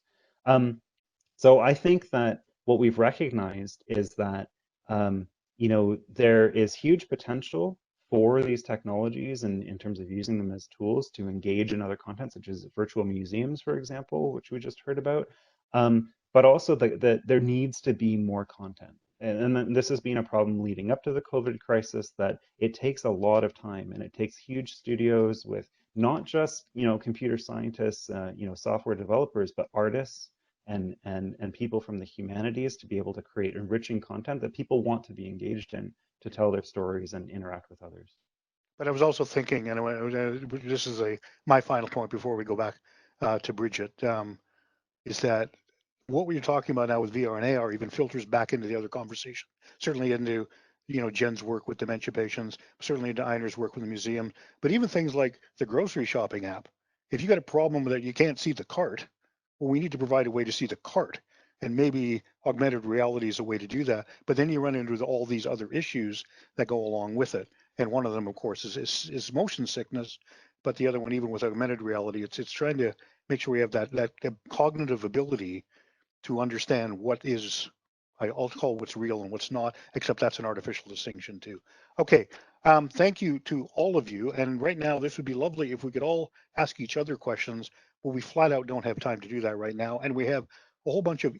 So I think that what we've recognized is that there is huge potential for these technologies, and in terms of using them as tools to engage in other content, such as virtual museums, for example, which we just heard about. But also that there needs to be more content. And this has been a problem leading up to the COVID crisis, that it takes a lot of time, and it takes huge studios with not just computer scientists, software developers, but artists and people from the humanities to be able to create enriching content that people want to be engaged in, to tell their stories and interact with others. But I was also thinking, and this is my final point before we go back to Bridget, is that what we're talking about now with VR and AR even filters back into the other conversation, certainly into Jen's work with dementia patients, certainly into Einer's work with the museum, but even things like the grocery shopping app. If you got a problem that you can't see the cart, well, we need to provide a way to see the cart, and maybe augmented reality is a way to do that. But then you run into all these other issues that go along with it. And one of them, of course, is motion sickness. But the other one, even with augmented reality, it's trying to make sure we have that cognitive ability to understand what is, I'll call what's real and what's not, except that's an artificial distinction too. Okay, thank you to all of you. And right now, this would be lovely if we could all ask each other questions, but we flat out don't have time to do that right now. And we have a whole bunch of,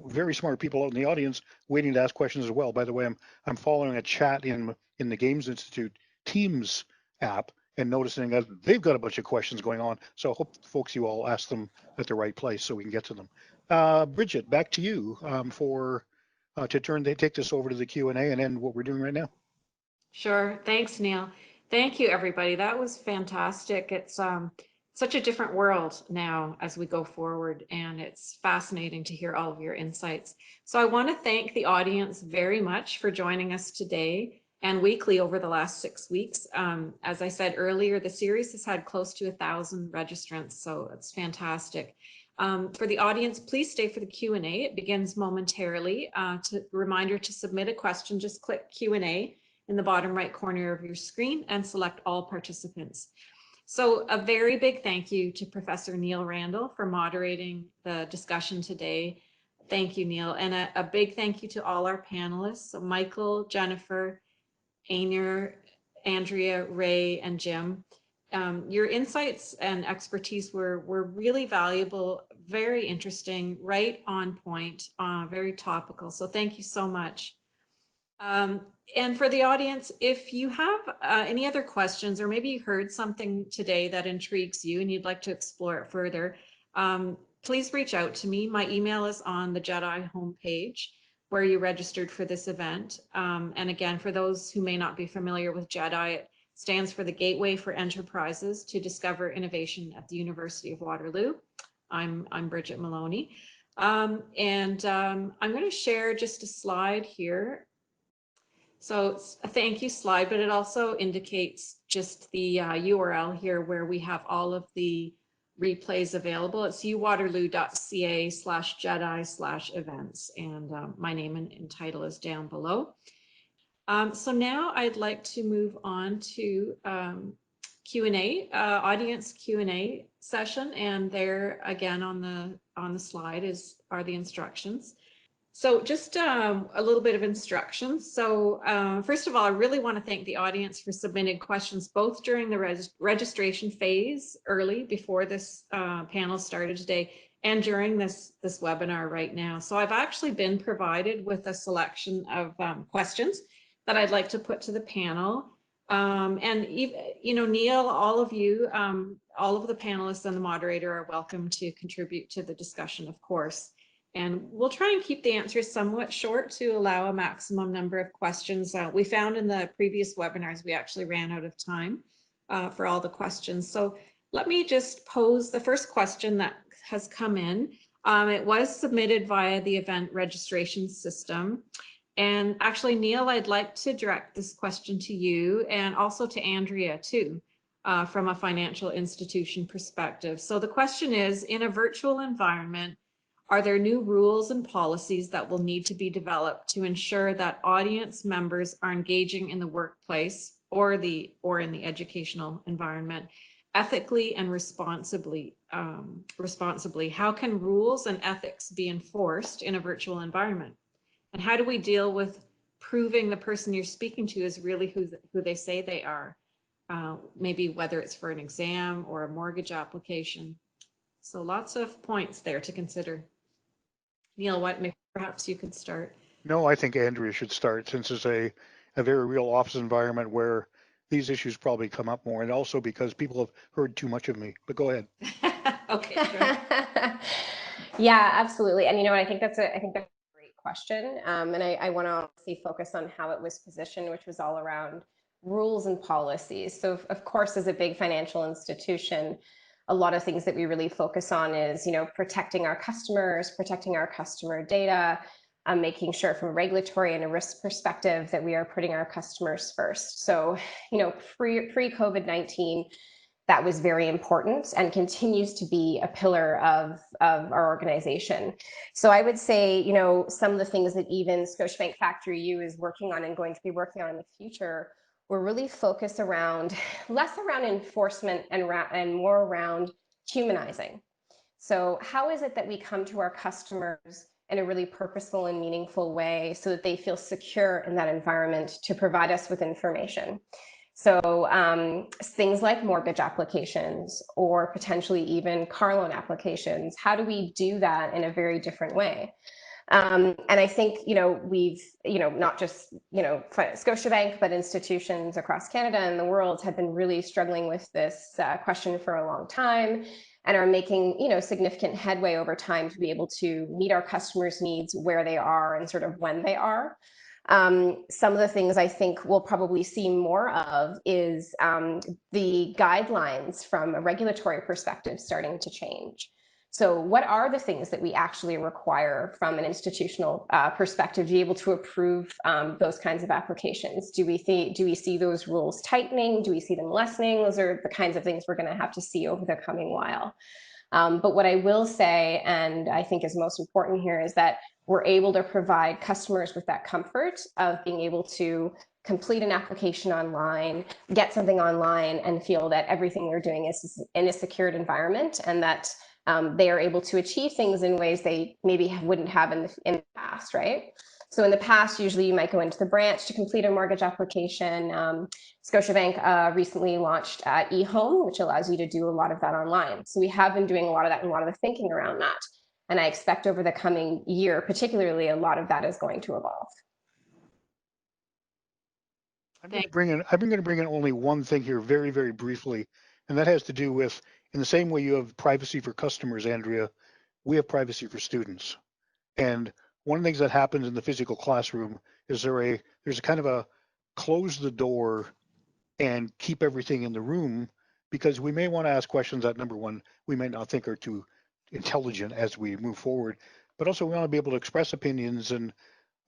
very smart people out in the audience waiting to ask questions as well. By the way, I'm following a chat in the Games Institute Teams app and noticing that they've got a bunch of questions going on. So I hope folks, you all ask them at the right place so we can get to them. Bridget, back to you to take this over to the Q&A and end what we're doing right now. Sure. Thanks, Neil. Thank you, everybody. That was fantastic. It's such a different world now as we go forward, and it's fascinating to hear all of your insights. So I want to thank the audience very much for joining us today and weekly over the last 6 weeks. As I said earlier, the series has had close to 1,000 registrants, so it's fantastic. For the audience, please stay for the Q&A. It begins momentarily. Reminder to submit a question, just click Q&A in the bottom right corner of your screen and select all participants. So a very big thank you to Professor Neil Randall for moderating the discussion today. Thank you, Neil. And a big thank you to all our panelists, so Michael, Jennifer, Ainer, Andrea, Ray, and Jim. Your insights and expertise were really valuable, very interesting, right on point, very topical. So thank you so much. And for the audience, if you have any other questions, or maybe you heard something today that intrigues you and you'd like to explore it further, please reach out to me. My email is on the GEDI homepage where you registered for this event. And again, for those who may not be familiar with GEDI, it stands for the Gateway for Enterprises to Discover Innovation at the University of Waterloo. I'm Bridget Moloney. I'm going to share just a slide here. So it's a thank you slide, but it also indicates just the URL here where we have all of the replays available. It's uwaterloo.ca/jedi/events, and my name and title is down below. So now I'd like to move on to Q&A, audience Q&A session, and there again on the slide are the instructions. So just a little bit of instructions. So first of all, I really want to thank the audience for submitting questions both during the registration phase early before this panel started today and during this webinar right now. So I've actually been provided with a selection of questions that I'd like to put to the panel. And Neil, all of you, all of the panelists and the moderator are welcome to contribute to the discussion, of course. And we'll try and keep the answers somewhat short to allow a maximum number of questions. We found in the previous webinars, we actually ran out of time for all the questions. So let me just pose the first question that has come in. It was submitted via the event registration system. And actually, Neil, I'd like to direct this question to you and also to Andrea too, from a financial institution perspective. So the question is, in a virtual environment, are there new rules and policies that will need to be developed to ensure that audience members are engaging in the workplace or in the educational environment ethically and responsibly? How can rules and ethics be enforced in a virtual environment? And how do we deal with proving the person you're speaking to is really who they say they are? Maybe whether it's for an exam or a mortgage application. So lots of points there to consider. Neil, perhaps you could start. No, I think Andrea should start, since it's a very real office environment where these issues probably come up more, and also because people have heard too much of me. But go ahead. Okay. Sure. Yeah, absolutely. And I think that's a great question. And I want to obviously focus on how it was positioned, which was all around rules and policies. So of course, as a big financial institution, a lot of things that we really focus on is, protecting our customers, protecting our customer data, making sure from a regulatory and a risk perspective that we are putting our customers first. So, pre-COVID-19, that was very important and continues to be a pillar of our organization. So I would say, you know, some of the things that even Scotiabank Factory U is working on and going to be working on in the future, we're really focused around, less around enforcement and more around humanizing. So how is it that we come to our customers in a really purposeful and meaningful way so that they feel secure in that environment to provide us with information? So things like mortgage applications or potentially even car loan applications, how do we do that in a very different way? And I think, you know, we've, you know, not just, you know, Scotiabank, but institutions across Canada and the world have been really struggling with this question for a long time and are making, you know, significant headway over time to be able to meet our customers' needs where they are and sort of when they are. Some of the things I think we'll probably see more of is the guidelines from a regulatory perspective starting to change. So what are the things that we actually require from an institutional perspective to be able to approve those kinds of applications? Do we see those rules tightening? Do we see them lessening? Those are the kinds of things we're going to have to see over the coming while. But what I will say, and I think is most important here, is that we're able to provide customers with that comfort of being able to complete an application online, get something online, and feel that everything they're doing is in a secured environment, and that they are able to achieve things in ways they maybe wouldn't have in the past, right? So in the past, usually you might go into the branch to complete a mortgage application. Scotiabank recently launched eHome, which allows you to do a lot of that online. So we have been doing a lot of that and a lot of the thinking around that. And I expect over the coming year, particularly, a lot of that is going to evolve. I'm going to bring in only one thing here very, very briefly, and that has to do with, in the same way you have privacy for customers, Andrea, we have privacy for students. And one of the things that happens in the physical classroom is there's a kind of a close the door and keep everything in the room, because we may want to ask questions that, number one, we may not think are too intelligent as we move forward, but also we want to be able to express opinions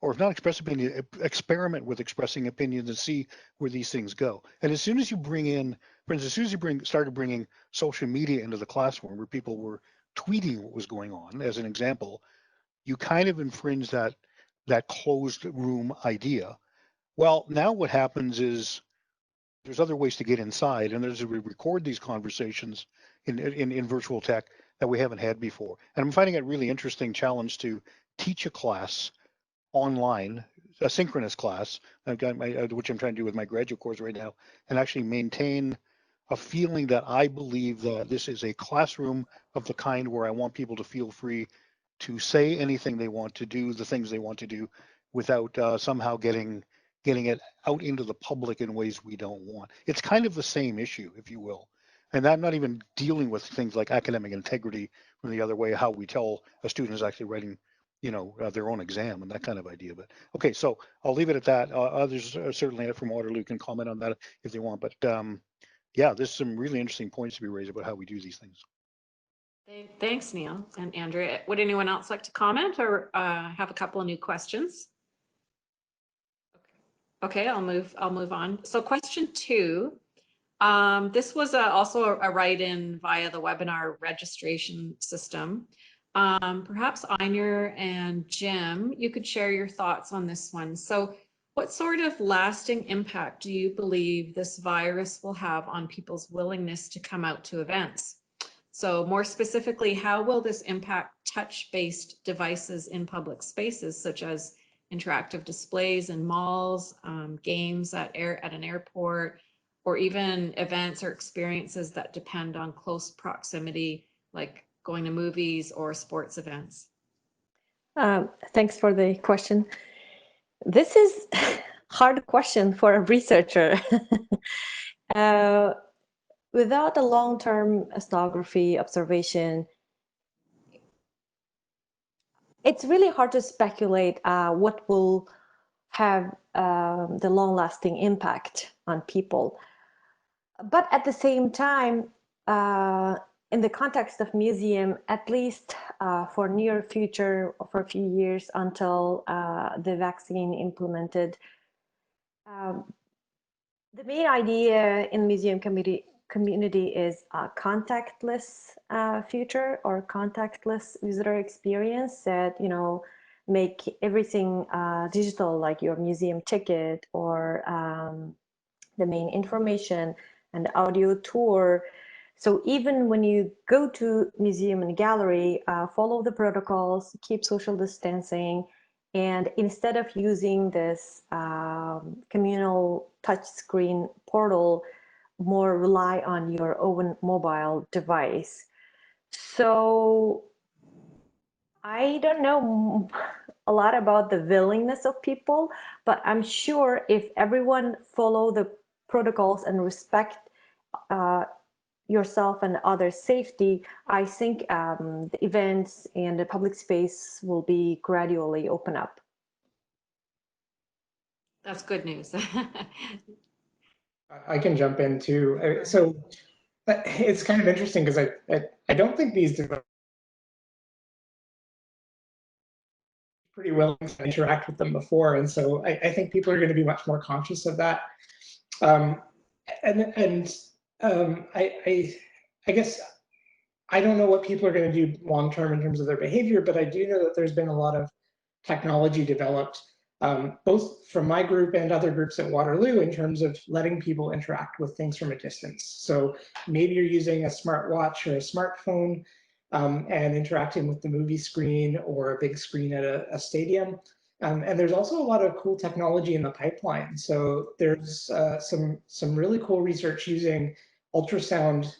or if not express opinion, experiment with expressing opinions and see where these things go. And as soon as you bring in, for instance, as soon as you started bringing social media into the classroom where people were tweeting what was going on, as an example, you kind of infringe that closed room idea. Well, now what happens is there's other ways to get inside, and there's we record these conversations in virtual tech that we haven't had before. And I'm finding it a really interesting challenge to teach a class online, a synchronous class, which I'm trying to do with my graduate course right now, and actually maintain a feeling that I believe that this is a classroom of the kind where I want people to feel free to say anything they want to do, the things they want to do, without somehow getting it out into the public in ways we don't want. It's kind of the same issue, if you will. And I'm not even dealing with things like academic integrity from the other way, how we tell a student is actually writing, you know, their own exam and that kind of idea. But okay, so I'll leave it at that. Others certainly from Waterloo can comment on that if they want. But yeah, there's some really interesting points to be raised about how we do these things. Thanks, Neil and Andrea. Would anyone else like to comment or have a couple of new questions? Okay, I'll move on. So question 2, this was also a write-in via the webinar registration system. Perhaps Anya and Jim, you could share your thoughts on this one. So what sort of lasting impact do you believe this virus will have on people's willingness to come out to events? So more specifically, how will this impact touch-based devices in public spaces, such as interactive displays in malls, games at an airport, or even events or experiences that depend on close proximity, like going to movies or sports events? Thanks for the question. This is a hard question for a researcher. Without a long-term ethnography observation, it's really hard to speculate what will have the long-lasting impact on people. But at the same time, in the context of museum, at least for near future, for a few years until the vaccine implemented, the main idea in museum community is a contactless future or contactless user experience that, you know, make everything digital, like your museum ticket or the main information and audio tour. So even when you go to museum and gallery, follow the protocols, keep social distancing, and instead of using this communal touchscreen portal, more rely on your own mobile device. So I don't know a lot about the willingness of people, but I'm sure if everyone follow the protocols and respect yourself and others' safety, I think the events and the public space will be gradually open up. That's good news. I can jump in too. So it's kind of interesting because I don't think these devices pretty willing to interact with them before, and so I think people are going to be much more conscious of that. I guess I don't know what people are going to do long term in terms of their behavior, but I do know that there's been a lot of technology developed, both from my group and other groups at Waterloo, in terms of letting people interact with things from a distance. So maybe you're using a smartwatch or a smartphone and interacting with the movie screen or a big screen at a stadium. And there's also a lot of cool technology in the pipeline. So there's some really cool research using ultrasound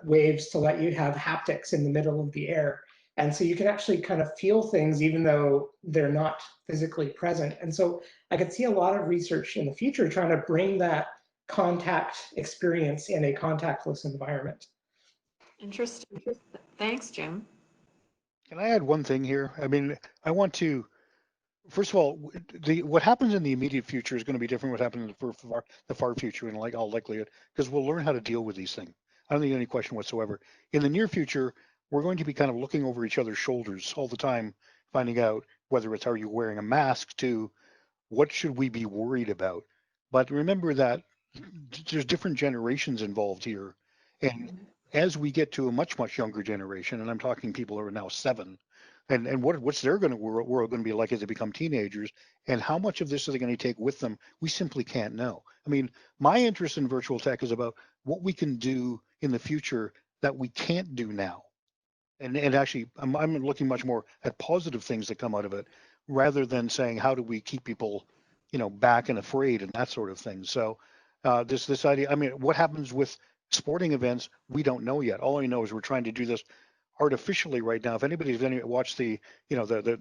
waves to let you have haptics in the middle of the air. And so you can actually kind of feel things even though they're not physically present. And so I could see a lot of research in the future trying to bring that contact experience in a contactless environment. Interesting. Thanks, Jim. Can I add one thing here? I mean, I want to, first of all, what happens in the immediate future is going to be different from what happens in the far future in like all likelihood, because we'll learn how to deal with these things. I don't think any question whatsoever. In the near future, we're going to be kind of looking over each other's shoulders all the time, finding out whether it's, are you wearing a mask, to what should we be worried about? But remember that there's different generations involved here. And as we get to a much, much younger generation, and I'm talking people who are now 7, and what's their world going to be like as they become teenagers, and how much of this are they going to take with them? We simply can't know. I mean, my interest in virtual tech is about what we can do in the future that we can't do now. And actually, I'm looking much more at positive things that come out of it, rather than saying how do we keep people, back and afraid and that sort of thing. So this idea, I mean, what happens with sporting events, we don't know yet. All I know is we're trying to do this artificially right now. If anybody's watched the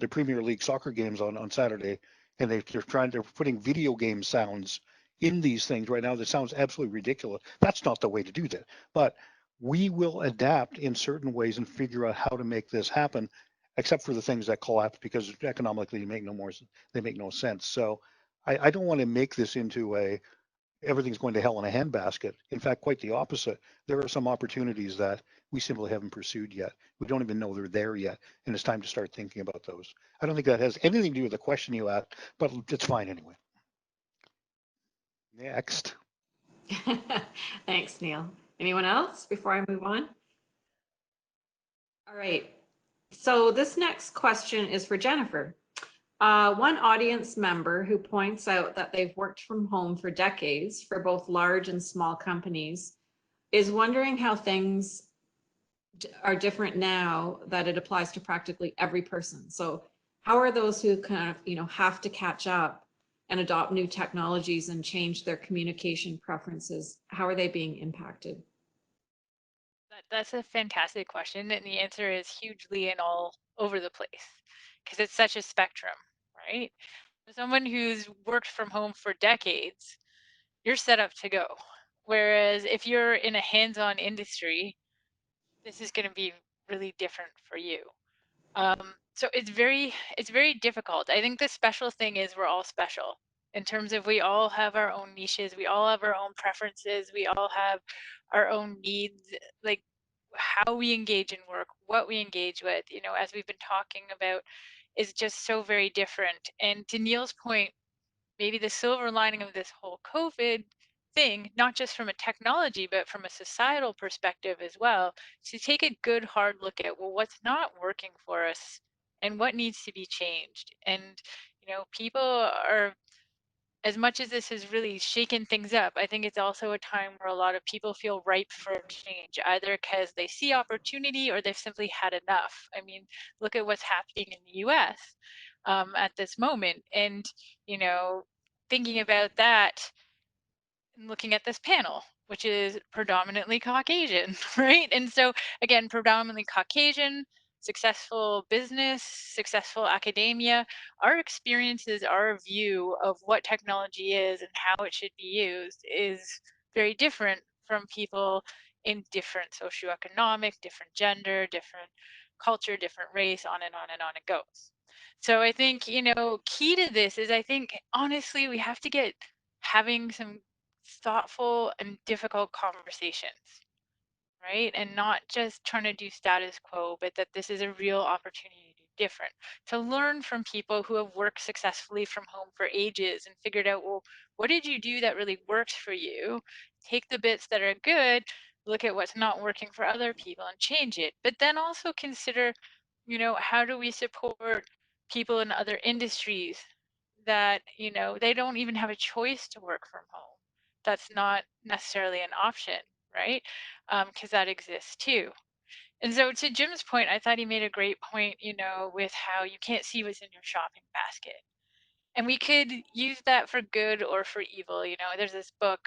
Premier League soccer games on Saturday, and they're putting video game sounds in these things right now, that sounds absolutely ridiculous. That's not the way to do that. But we will adapt in certain ways and figure out how to make this happen, except for the things that collapse because economically they make no sense. So I don't want to make this into everything's going to hell in a handbasket. In fact, quite the opposite. There are some opportunities that we simply haven't pursued yet. We don't even know they're there yet, and it's time to start thinking about those. I don't think that has anything to do with the question you asked, but it's fine anyway. Next. Thanks, Neil. Anyone else before I move on? All right. So this next question is for Jennifer. One audience member who points out that they've worked from home for decades for both large and small companies is wondering how things are different now that it applies to practically every person. So how are those who kind of, have to catch up and adopt new technologies and change their communication preferences, how are they being impacted? That's a fantastic question, and the answer is hugely and all over the place because it's such a spectrum, right? For someone who's worked from home for decades, you're set up to go. Whereas if you're in a hands-on industry, this is going to be really different for you. So it's very difficult. I think the special thing is we're all special in terms of we all have our own niches, we all have our own preferences, we all have our own needs, like how we engage in work, what we engage with, as we've been talking about, is just so very different. And to Neil's point, maybe the silver lining of this whole COVID thing, not just from a technology, but from a societal perspective as well, to take a good hard look at, well, what's not working for us and what needs to be changed. And, you know, people are, as much as this has really shaken things up, I think it's also a time where a lot of people feel ripe for change, either because they see opportunity or they've simply had enough. I mean, look at what's happening in the US at this moment. And, you know, thinking about that, looking at this panel, which is predominantly Caucasian, right? And so again, predominantly Caucasian, successful business, successful academia, our experiences, our view of what technology is and how it should be used is very different from people in different socioeconomic, different gender, different culture, different race, on and on and on it goes. So I think, you know, key to this is, I think, honestly, we have to get having some thoughtful and difficult conversations, right? And not just trying to do status quo, but that this is a real opportunity to do different, to learn from people who have worked successfully from home for ages and figured out, well, what did you do that really works for you? Take the bits that are good, look at what's not working for other people and change it. But then also consider, you know, how do we support people in other industries that, you know, they don't even have a choice to work from home. That's not necessarily an option, right? Because that exists too. And so to Jim's point, I thought he made a great point, you know, with how you can't see what's in your shopping basket. And we could use that for good or for evil. You know, there's this book,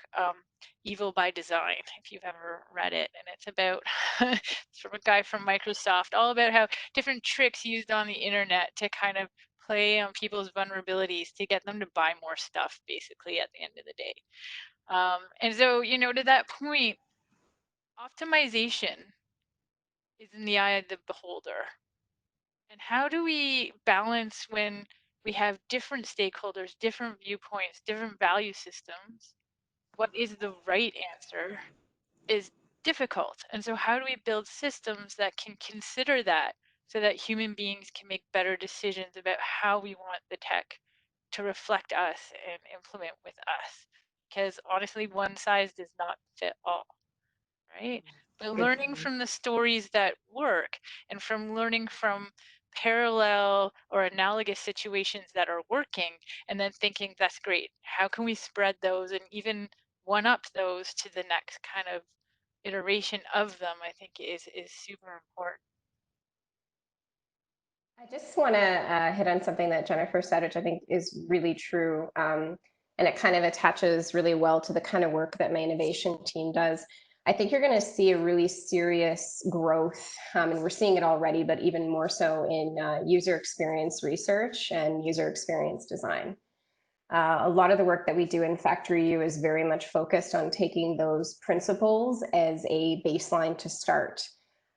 Evil by Design, if you've ever read it. And it's about, it's from a guy from Microsoft, all about how different tricks used on the internet to kind of play on people's vulnerabilities to get them to buy more stuff, basically, at the end of the day. And so, you know, to that point, optimization is in the eye of the beholder. And how do we balance when we have different stakeholders, different viewpoints, different value systems? What is the right answer is difficult. And so how do we build systems that can consider that so that human beings can make better decisions about how we want the tech to reflect us and implement with us? Because honestly, one size does not fit all, right? But learning from the stories that work and from learning from parallel or analogous situations that are working, and then thinking, that's great, how can we spread those and even one up those to the next kind of iteration of them, I think is super important. I just want to hit on something that Jennifer said, which I think is really true. And it kind of attaches really well to the kind of work that my innovation team does. I think you're going to see a really serious growth, and we're seeing it already, but even more so in user experience research and user experience design. A lot of the work that we do in Factory U is very much focused on taking those principles as a baseline to start.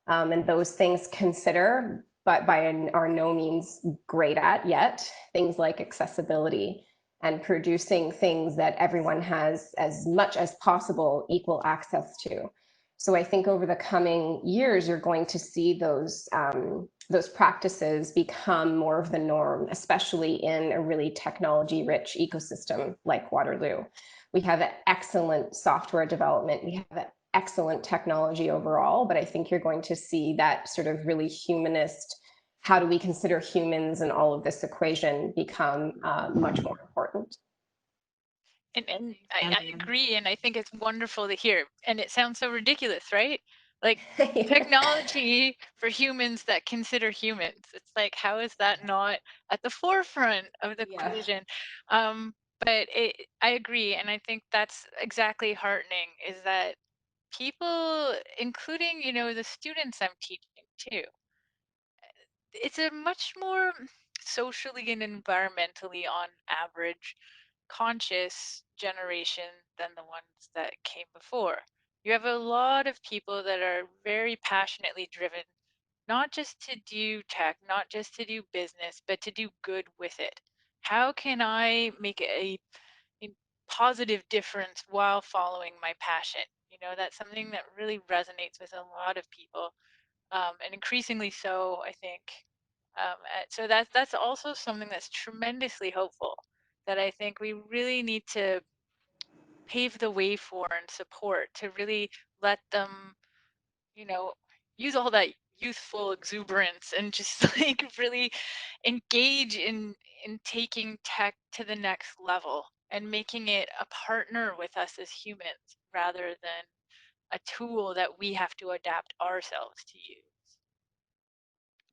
And those things consider, but are no means great at yet, things like accessibility and producing things that everyone has as much as possible equal access to. So I think over the coming years, you're going to see those practices become more of the norm, especially in a really technology-rich ecosystem like Waterloo. We have excellent software development. We have excellent technology overall, but I think you're going to see that sort of really humanist, how do we consider humans in all of this equation become much more important. And I agree, and I think it's wonderful to hear. And it sounds so ridiculous, right? Like Yeah. Technology for humans that consider humans. It's like, how is that not at the forefront of the equation? But I agree, and I think that's exactly heartening, is that people, including, you know, the students I'm teaching too, it's a much more socially and environmentally on average conscious generation than the ones that came before. You have a lot of people that are very passionately driven, not just to do tech, not just to do business, but to do good with it. How can I make a positive difference while following my passion? You know, that's something that really resonates with a lot of people, and increasingly so, I think. So that's also something that's tremendously hopeful, that I think we really need to pave the way for and support, to really let them, you know, use all that youthful exuberance and just like really engage in taking tech to the next level and making it a partner with us as humans rather than a tool that we have to adapt ourselves to use.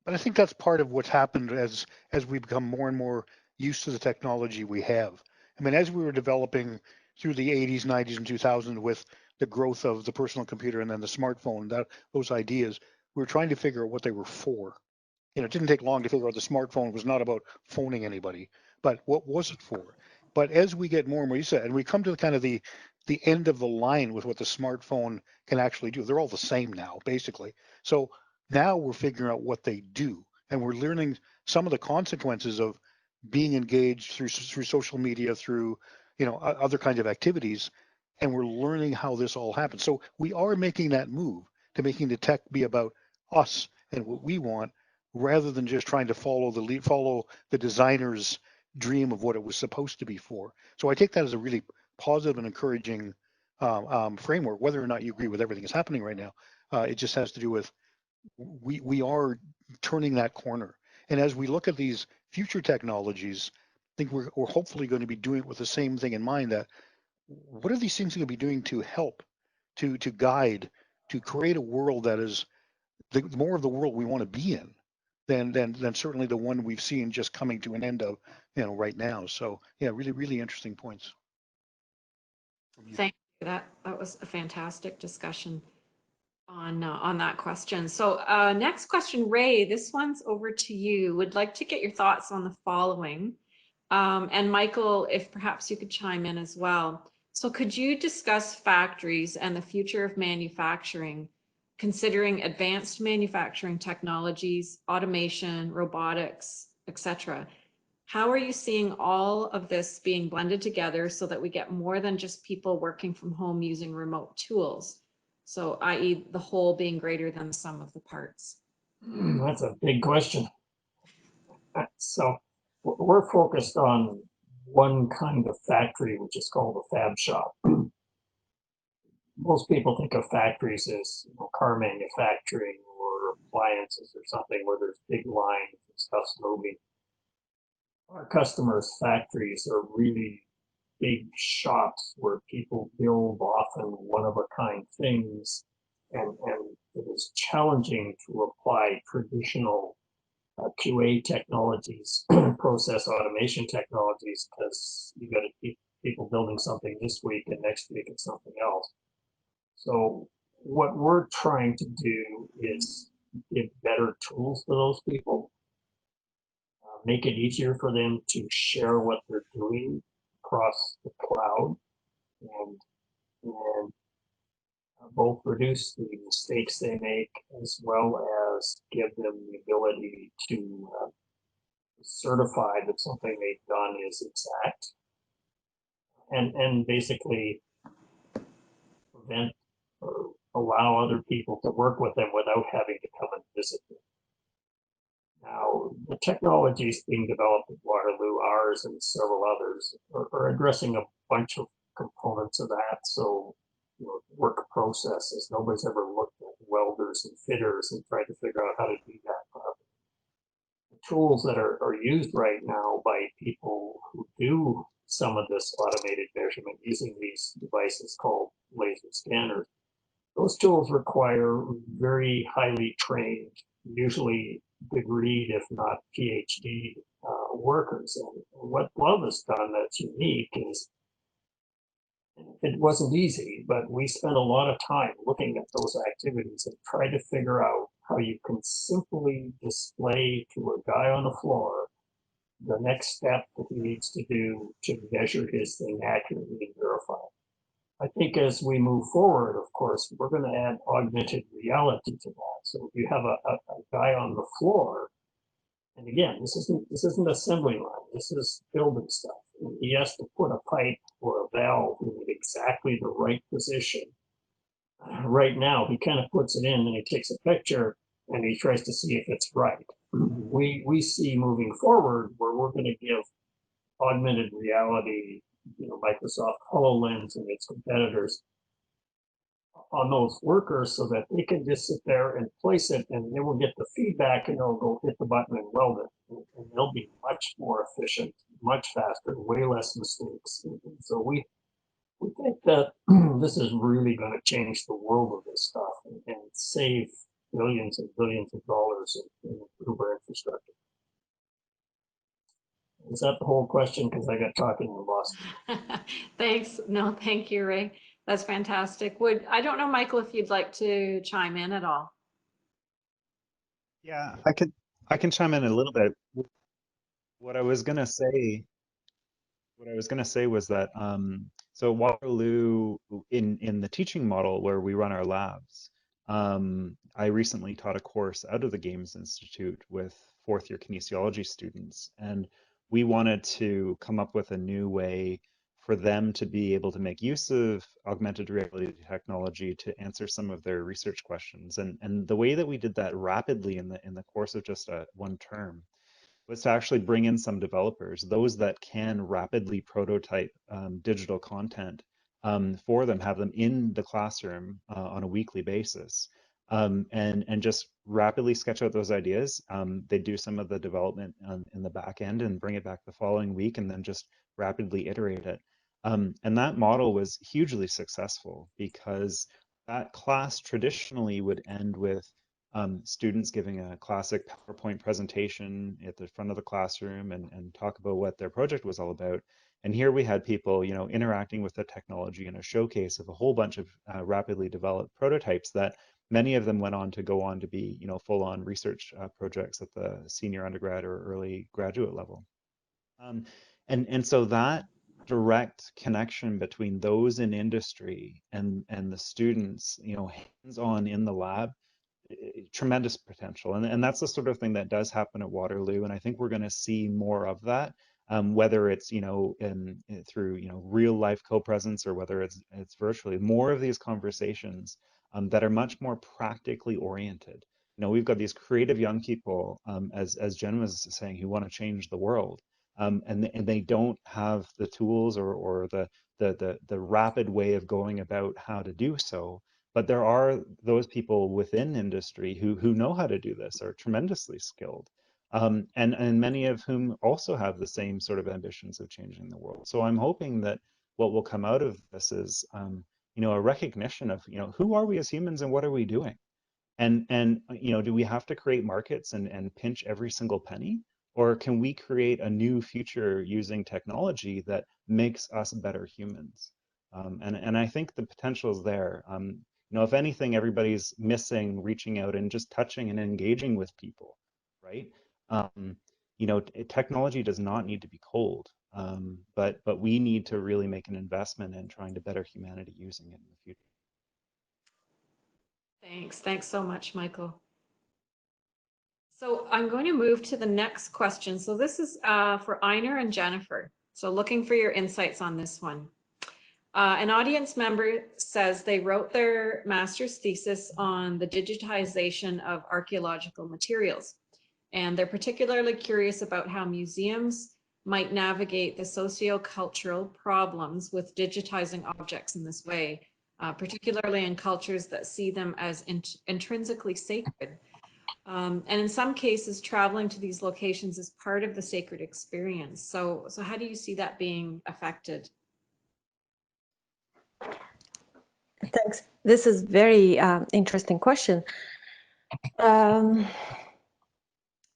But I think that's part of what's happened as we become more and more used to the technology we have. I mean, as we were developing through the 80s, 90s, and 2000s with the growth of the personal computer and then the smartphone, those ideas, we were trying to figure out what they were for. You know, it didn't take long to figure out the smartphone was not about phoning anybody, but what was it for? But as we get more and more used to it, and we come to kind of the end of the line with what the smartphone can actually do, they're all the same now, basically. So now we're figuring out what they do, and we're learning some of the consequences of being engaged through social media, through other kinds of activities, and we're learning how this all happens. So we are making that move to making the tech be about us and what we want, rather than just trying to follow the designer's dream of what it was supposed to be for. So I take that as a really positive and encouraging framework, whether or not you agree with everything that's happening right now. It just has to do with we are turning that corner. And as we look at these future technologies, I think we're hopefully going to be doing it with the same thing in mind, that what are these things going to be doing to help, to guide, to create a world that is the more of the world we want to be in than certainly the one we've seen just coming to an end of right now. So yeah, really, really interesting points. Thank you. That was a fantastic discussion on that question. So next question, Ray, this one's over to you. Would like to get your thoughts on the following. And Michael, if perhaps you could chime in as well. So could you discuss factories and the future of manufacturing, considering advanced manufacturing technologies, automation, robotics, etc.? How are you seeing all of this being blended together so that we get more than just people working from home using remote tools? So i.e. the whole being greater than the sum of the parts. That's a big question. So we're focused on one kind of factory, which is called a fab shop. Most people think of factories as car manufacturing or appliances or something where there's big lines and stuff's moving. Our customers' factories are really big shops where people build often one-of-a-kind things, and it is challenging to apply traditional QA technologies, process automation technologies, because you got to keep people building something this week and next week it's something else. So what we're trying to do is give better tools to those people, make it easier for them to share what they're doing across the cloud, and both reduce the mistakes they make as well as give them the ability to certify that something they've done is exact, and basically prevent or allow other people to work with them without having to come and visit them. Now, the technologies being developed at Waterloo, ours and several others, are addressing a bunch of components of that. So, work processes. Nobody's ever looked at welders and fitters and tried to figure out how to do that properly. The tools that are used right now by people who do some of this automated measurement using these devices called laser scanners, those tools require very highly trained, usually degreed, if not PhD workers. And what Love has done that's unique is, it wasn't easy, but we spent a lot of time looking at those activities and tried to figure out how you can simply display to a guy on the floor the next step that he needs to do to measure his thing accurately and verify it. I think as we move forward, of course, we're going to add augmented reality to that. So if you have a guy on the floor, and again, this isn't assembly line, this is building stuff. And he has to put a pipe or a valve in exactly the right position. Right now, he kind of puts it in and he takes a picture and he tries to see if it's right. We see moving forward where we're going to give augmented reality Microsoft HoloLens and its competitors on those workers so that they can just sit there and place it, and they will get the feedback and they'll go hit the button and weld it. And they'll be much more efficient, much faster, way less mistakes. And so we think that this is really going to change the world of this stuff and save billions and billions of dollars and improve our infrastructure. Is that the whole question? Because I got talking and lost. Thanks. No, thank you, Ray. That's fantastic. I don't know, Michael, if you'd like to chime in at all. Yeah, I can chime in a little bit. What I was gonna say was that so Waterloo in the teaching model where we run our labs, I recently taught a course out of the Games Institute with fourth year kinesiology students, and we wanted to come up with a new way for them to be able to make use of augmented reality technology to answer some of their research questions. And the way that we did that rapidly in the course of just one term was to actually bring in some developers, those that can rapidly prototype digital content for them, have them in the classroom on a weekly basis, and just rapidly sketch out those ideas. They do some of the development in the back end and bring it back the following week, and then just rapidly iterate it. And that model was hugely successful because that class traditionally would end with students giving a classic PowerPoint presentation at the front of the classroom and talk about what their project was all about. And here we had people, interacting with the technology in a showcase of a whole bunch of rapidly developed prototypes that many of them went on to be, full-on research projects at the senior undergrad or early graduate level. And so that direct connection between those in industry and the students, hands-on in the lab, tremendous potential. And that's the sort of thing that does happen at Waterloo. And I think we're going to see more of that, whether it's, through, real life co-presence or whether it's virtually. More of these conversations that are much more practically oriented. We've got these creative young people, as Jen was saying, who want to change the world. And they don't have the tools or the rapid way of going about how to do so. But there are those people within industry who know how to do this, are tremendously skilled, and many of whom also have the same sort of ambitions of changing the world. So I'm hoping that what will come out of this is, a recognition of, who are we as humans and what are we doing? And do we have to create markets and pinch every single penny? Or can we create a new future using technology that makes us better humans? And I think the potential is there. If anything, everybody's missing reaching out and just touching and engaging with people, right? Technology does not need to be cold, but we need to really make an investment in trying to better humanity using it in the future. Thanks so much, Michael. So I'm going to move to the next question. So this is for Einar and Jennifer. So looking for your insights on this one. An audience member says they wrote their master's thesis on the digitization of archaeological materials. And they're particularly curious about how museums might navigate the socio-cultural problems with digitizing objects in this way, particularly in cultures that see them as intrinsically sacred. And in some cases, traveling to these locations is part of the sacred experience. So how do you see that being affected? Thanks. This is very interesting question.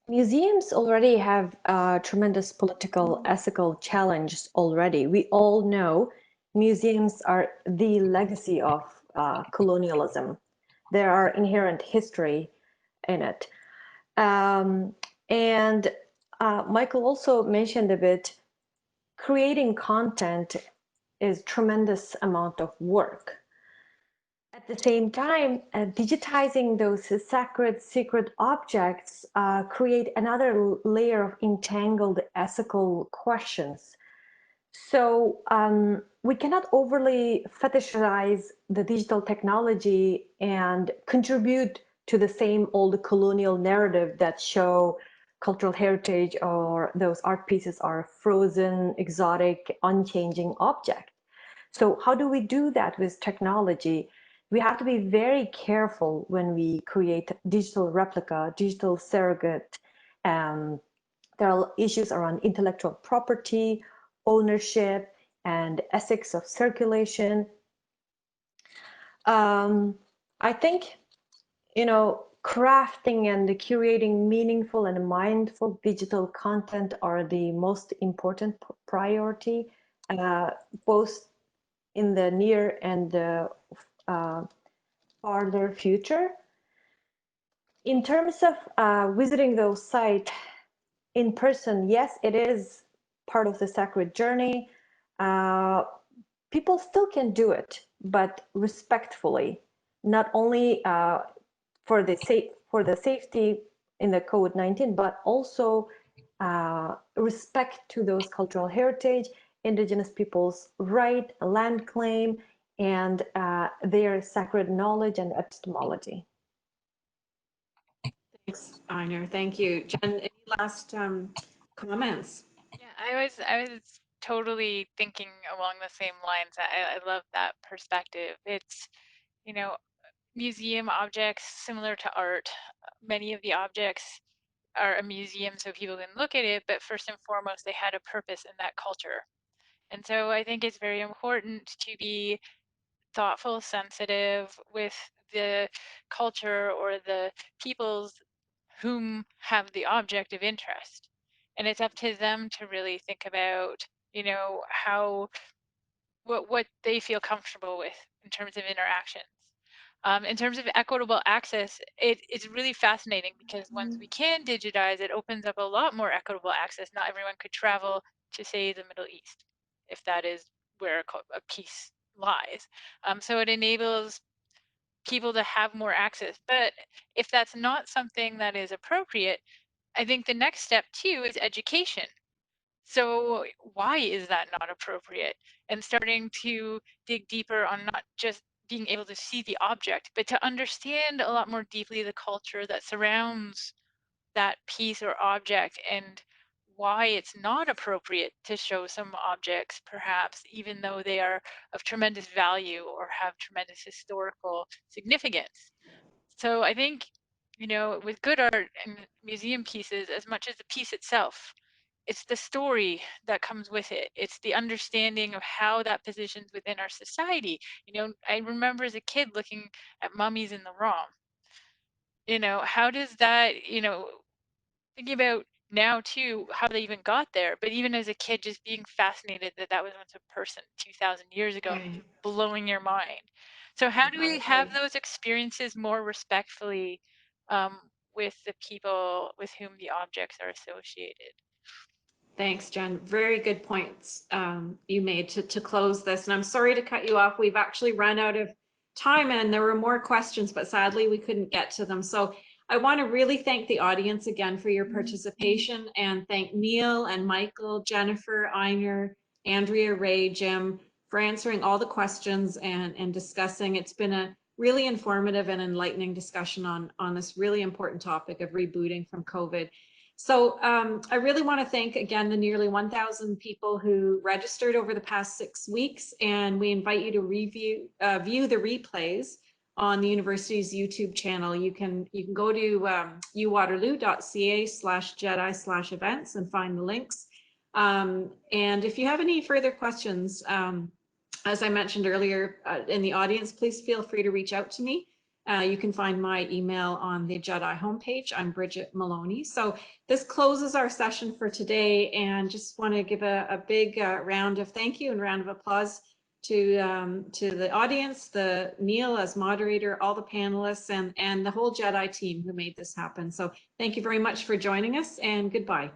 Museums already have tremendous political, ethical challenges already. We all know museums are the legacy of colonialism. There are inherent history in it. And Michael also mentioned a bit, creating content is tremendous amount of work. At the same time, digitizing those sacred, secret objects create another layer of entangled ethical questions. So we cannot overly fetishize the digital technology and contribute to the same old colonial narrative that show cultural heritage or those art pieces are frozen, exotic, unchanging objects. So how do we do that with technology? We have to be very careful when we create digital replica, digital surrogate. There are issues around intellectual property, ownership, and ethics of circulation. I think, crafting and curating meaningful and mindful digital content are the most important priority, both in the near and the farther future. In terms of visiting those sites in person, yes, it is part of the sacred journey. People still can do it, but respectfully, not only for the safety in the COVID-19, but also respect to those cultural heritage, indigenous people's right, land claim, and their sacred knowledge and epistemology. Thanks, Einar. Thank you. Jen, any last comments? Yeah, I was totally thinking along the same lines. I love that perspective. It's, museum objects similar to art. Many of the objects are a museum so people can look at it, but first and foremost, they had a purpose in that culture. And so I think it's very important to be thoughtful, sensitive with the culture or the peoples whom have the object of interest. And it's up to them to really think about, how what they feel comfortable with in terms of interactions. In terms of equitable access, it's really fascinating because once we can digitize, it opens up a lot more equitable access. Not everyone could travel to, say, the Middle East, if that is where a piece lies. So it enables people to have more access. But if that's not something that is appropriate, I think the next step too is education. So why is that not appropriate? And starting to dig deeper on not just being able to see the object, but to understand a lot more deeply the culture that surrounds that piece or object and why it's not appropriate to show some objects, perhaps, even though they are of tremendous value or have tremendous historical significance. So I think, with good art and museum pieces, as much as the piece itself, it's the story that comes with it. It's the understanding of how that positions within our society. I remember as a kid looking at mummies in the ROM. How does that, thinking about now too, how they even got there, but even as a kid, just being fascinated that that was once a person 2,000 years ago, Right. blowing your mind. So how do we have those experiences more respectfully with the people with whom the objects are associated? Thanks, Jen. Very good points you made to close this. And I'm sorry to cut you off. We've actually run out of time and there were more questions, but sadly we couldn't get to them. So I want to really thank the audience again for your participation and thank Neil and Michael, Jennifer, Einar, Andrea, Ray, Jim for answering all the questions and discussing. It's been a really informative and enlightening discussion on this really important topic of rebooting from COVID. So I really want to thank again the nearly 1,000 people who registered over the past 6 weeks, and we invite you to view the replays on the university's YouTube channel. You can go to uwaterloo.ca/Jedi/events and find the links. And if you have any further questions, as I mentioned earlier in the audience, please feel free to reach out to me. You can find my email on the JEDI homepage. I'm Bridget Moloney. So this closes our session for today, and just want to give a big round of thank you and round of applause to the audience, Neil as moderator, all the panelists, and the whole JEDI team who made this happen. So thank you very much for joining us, and goodbye.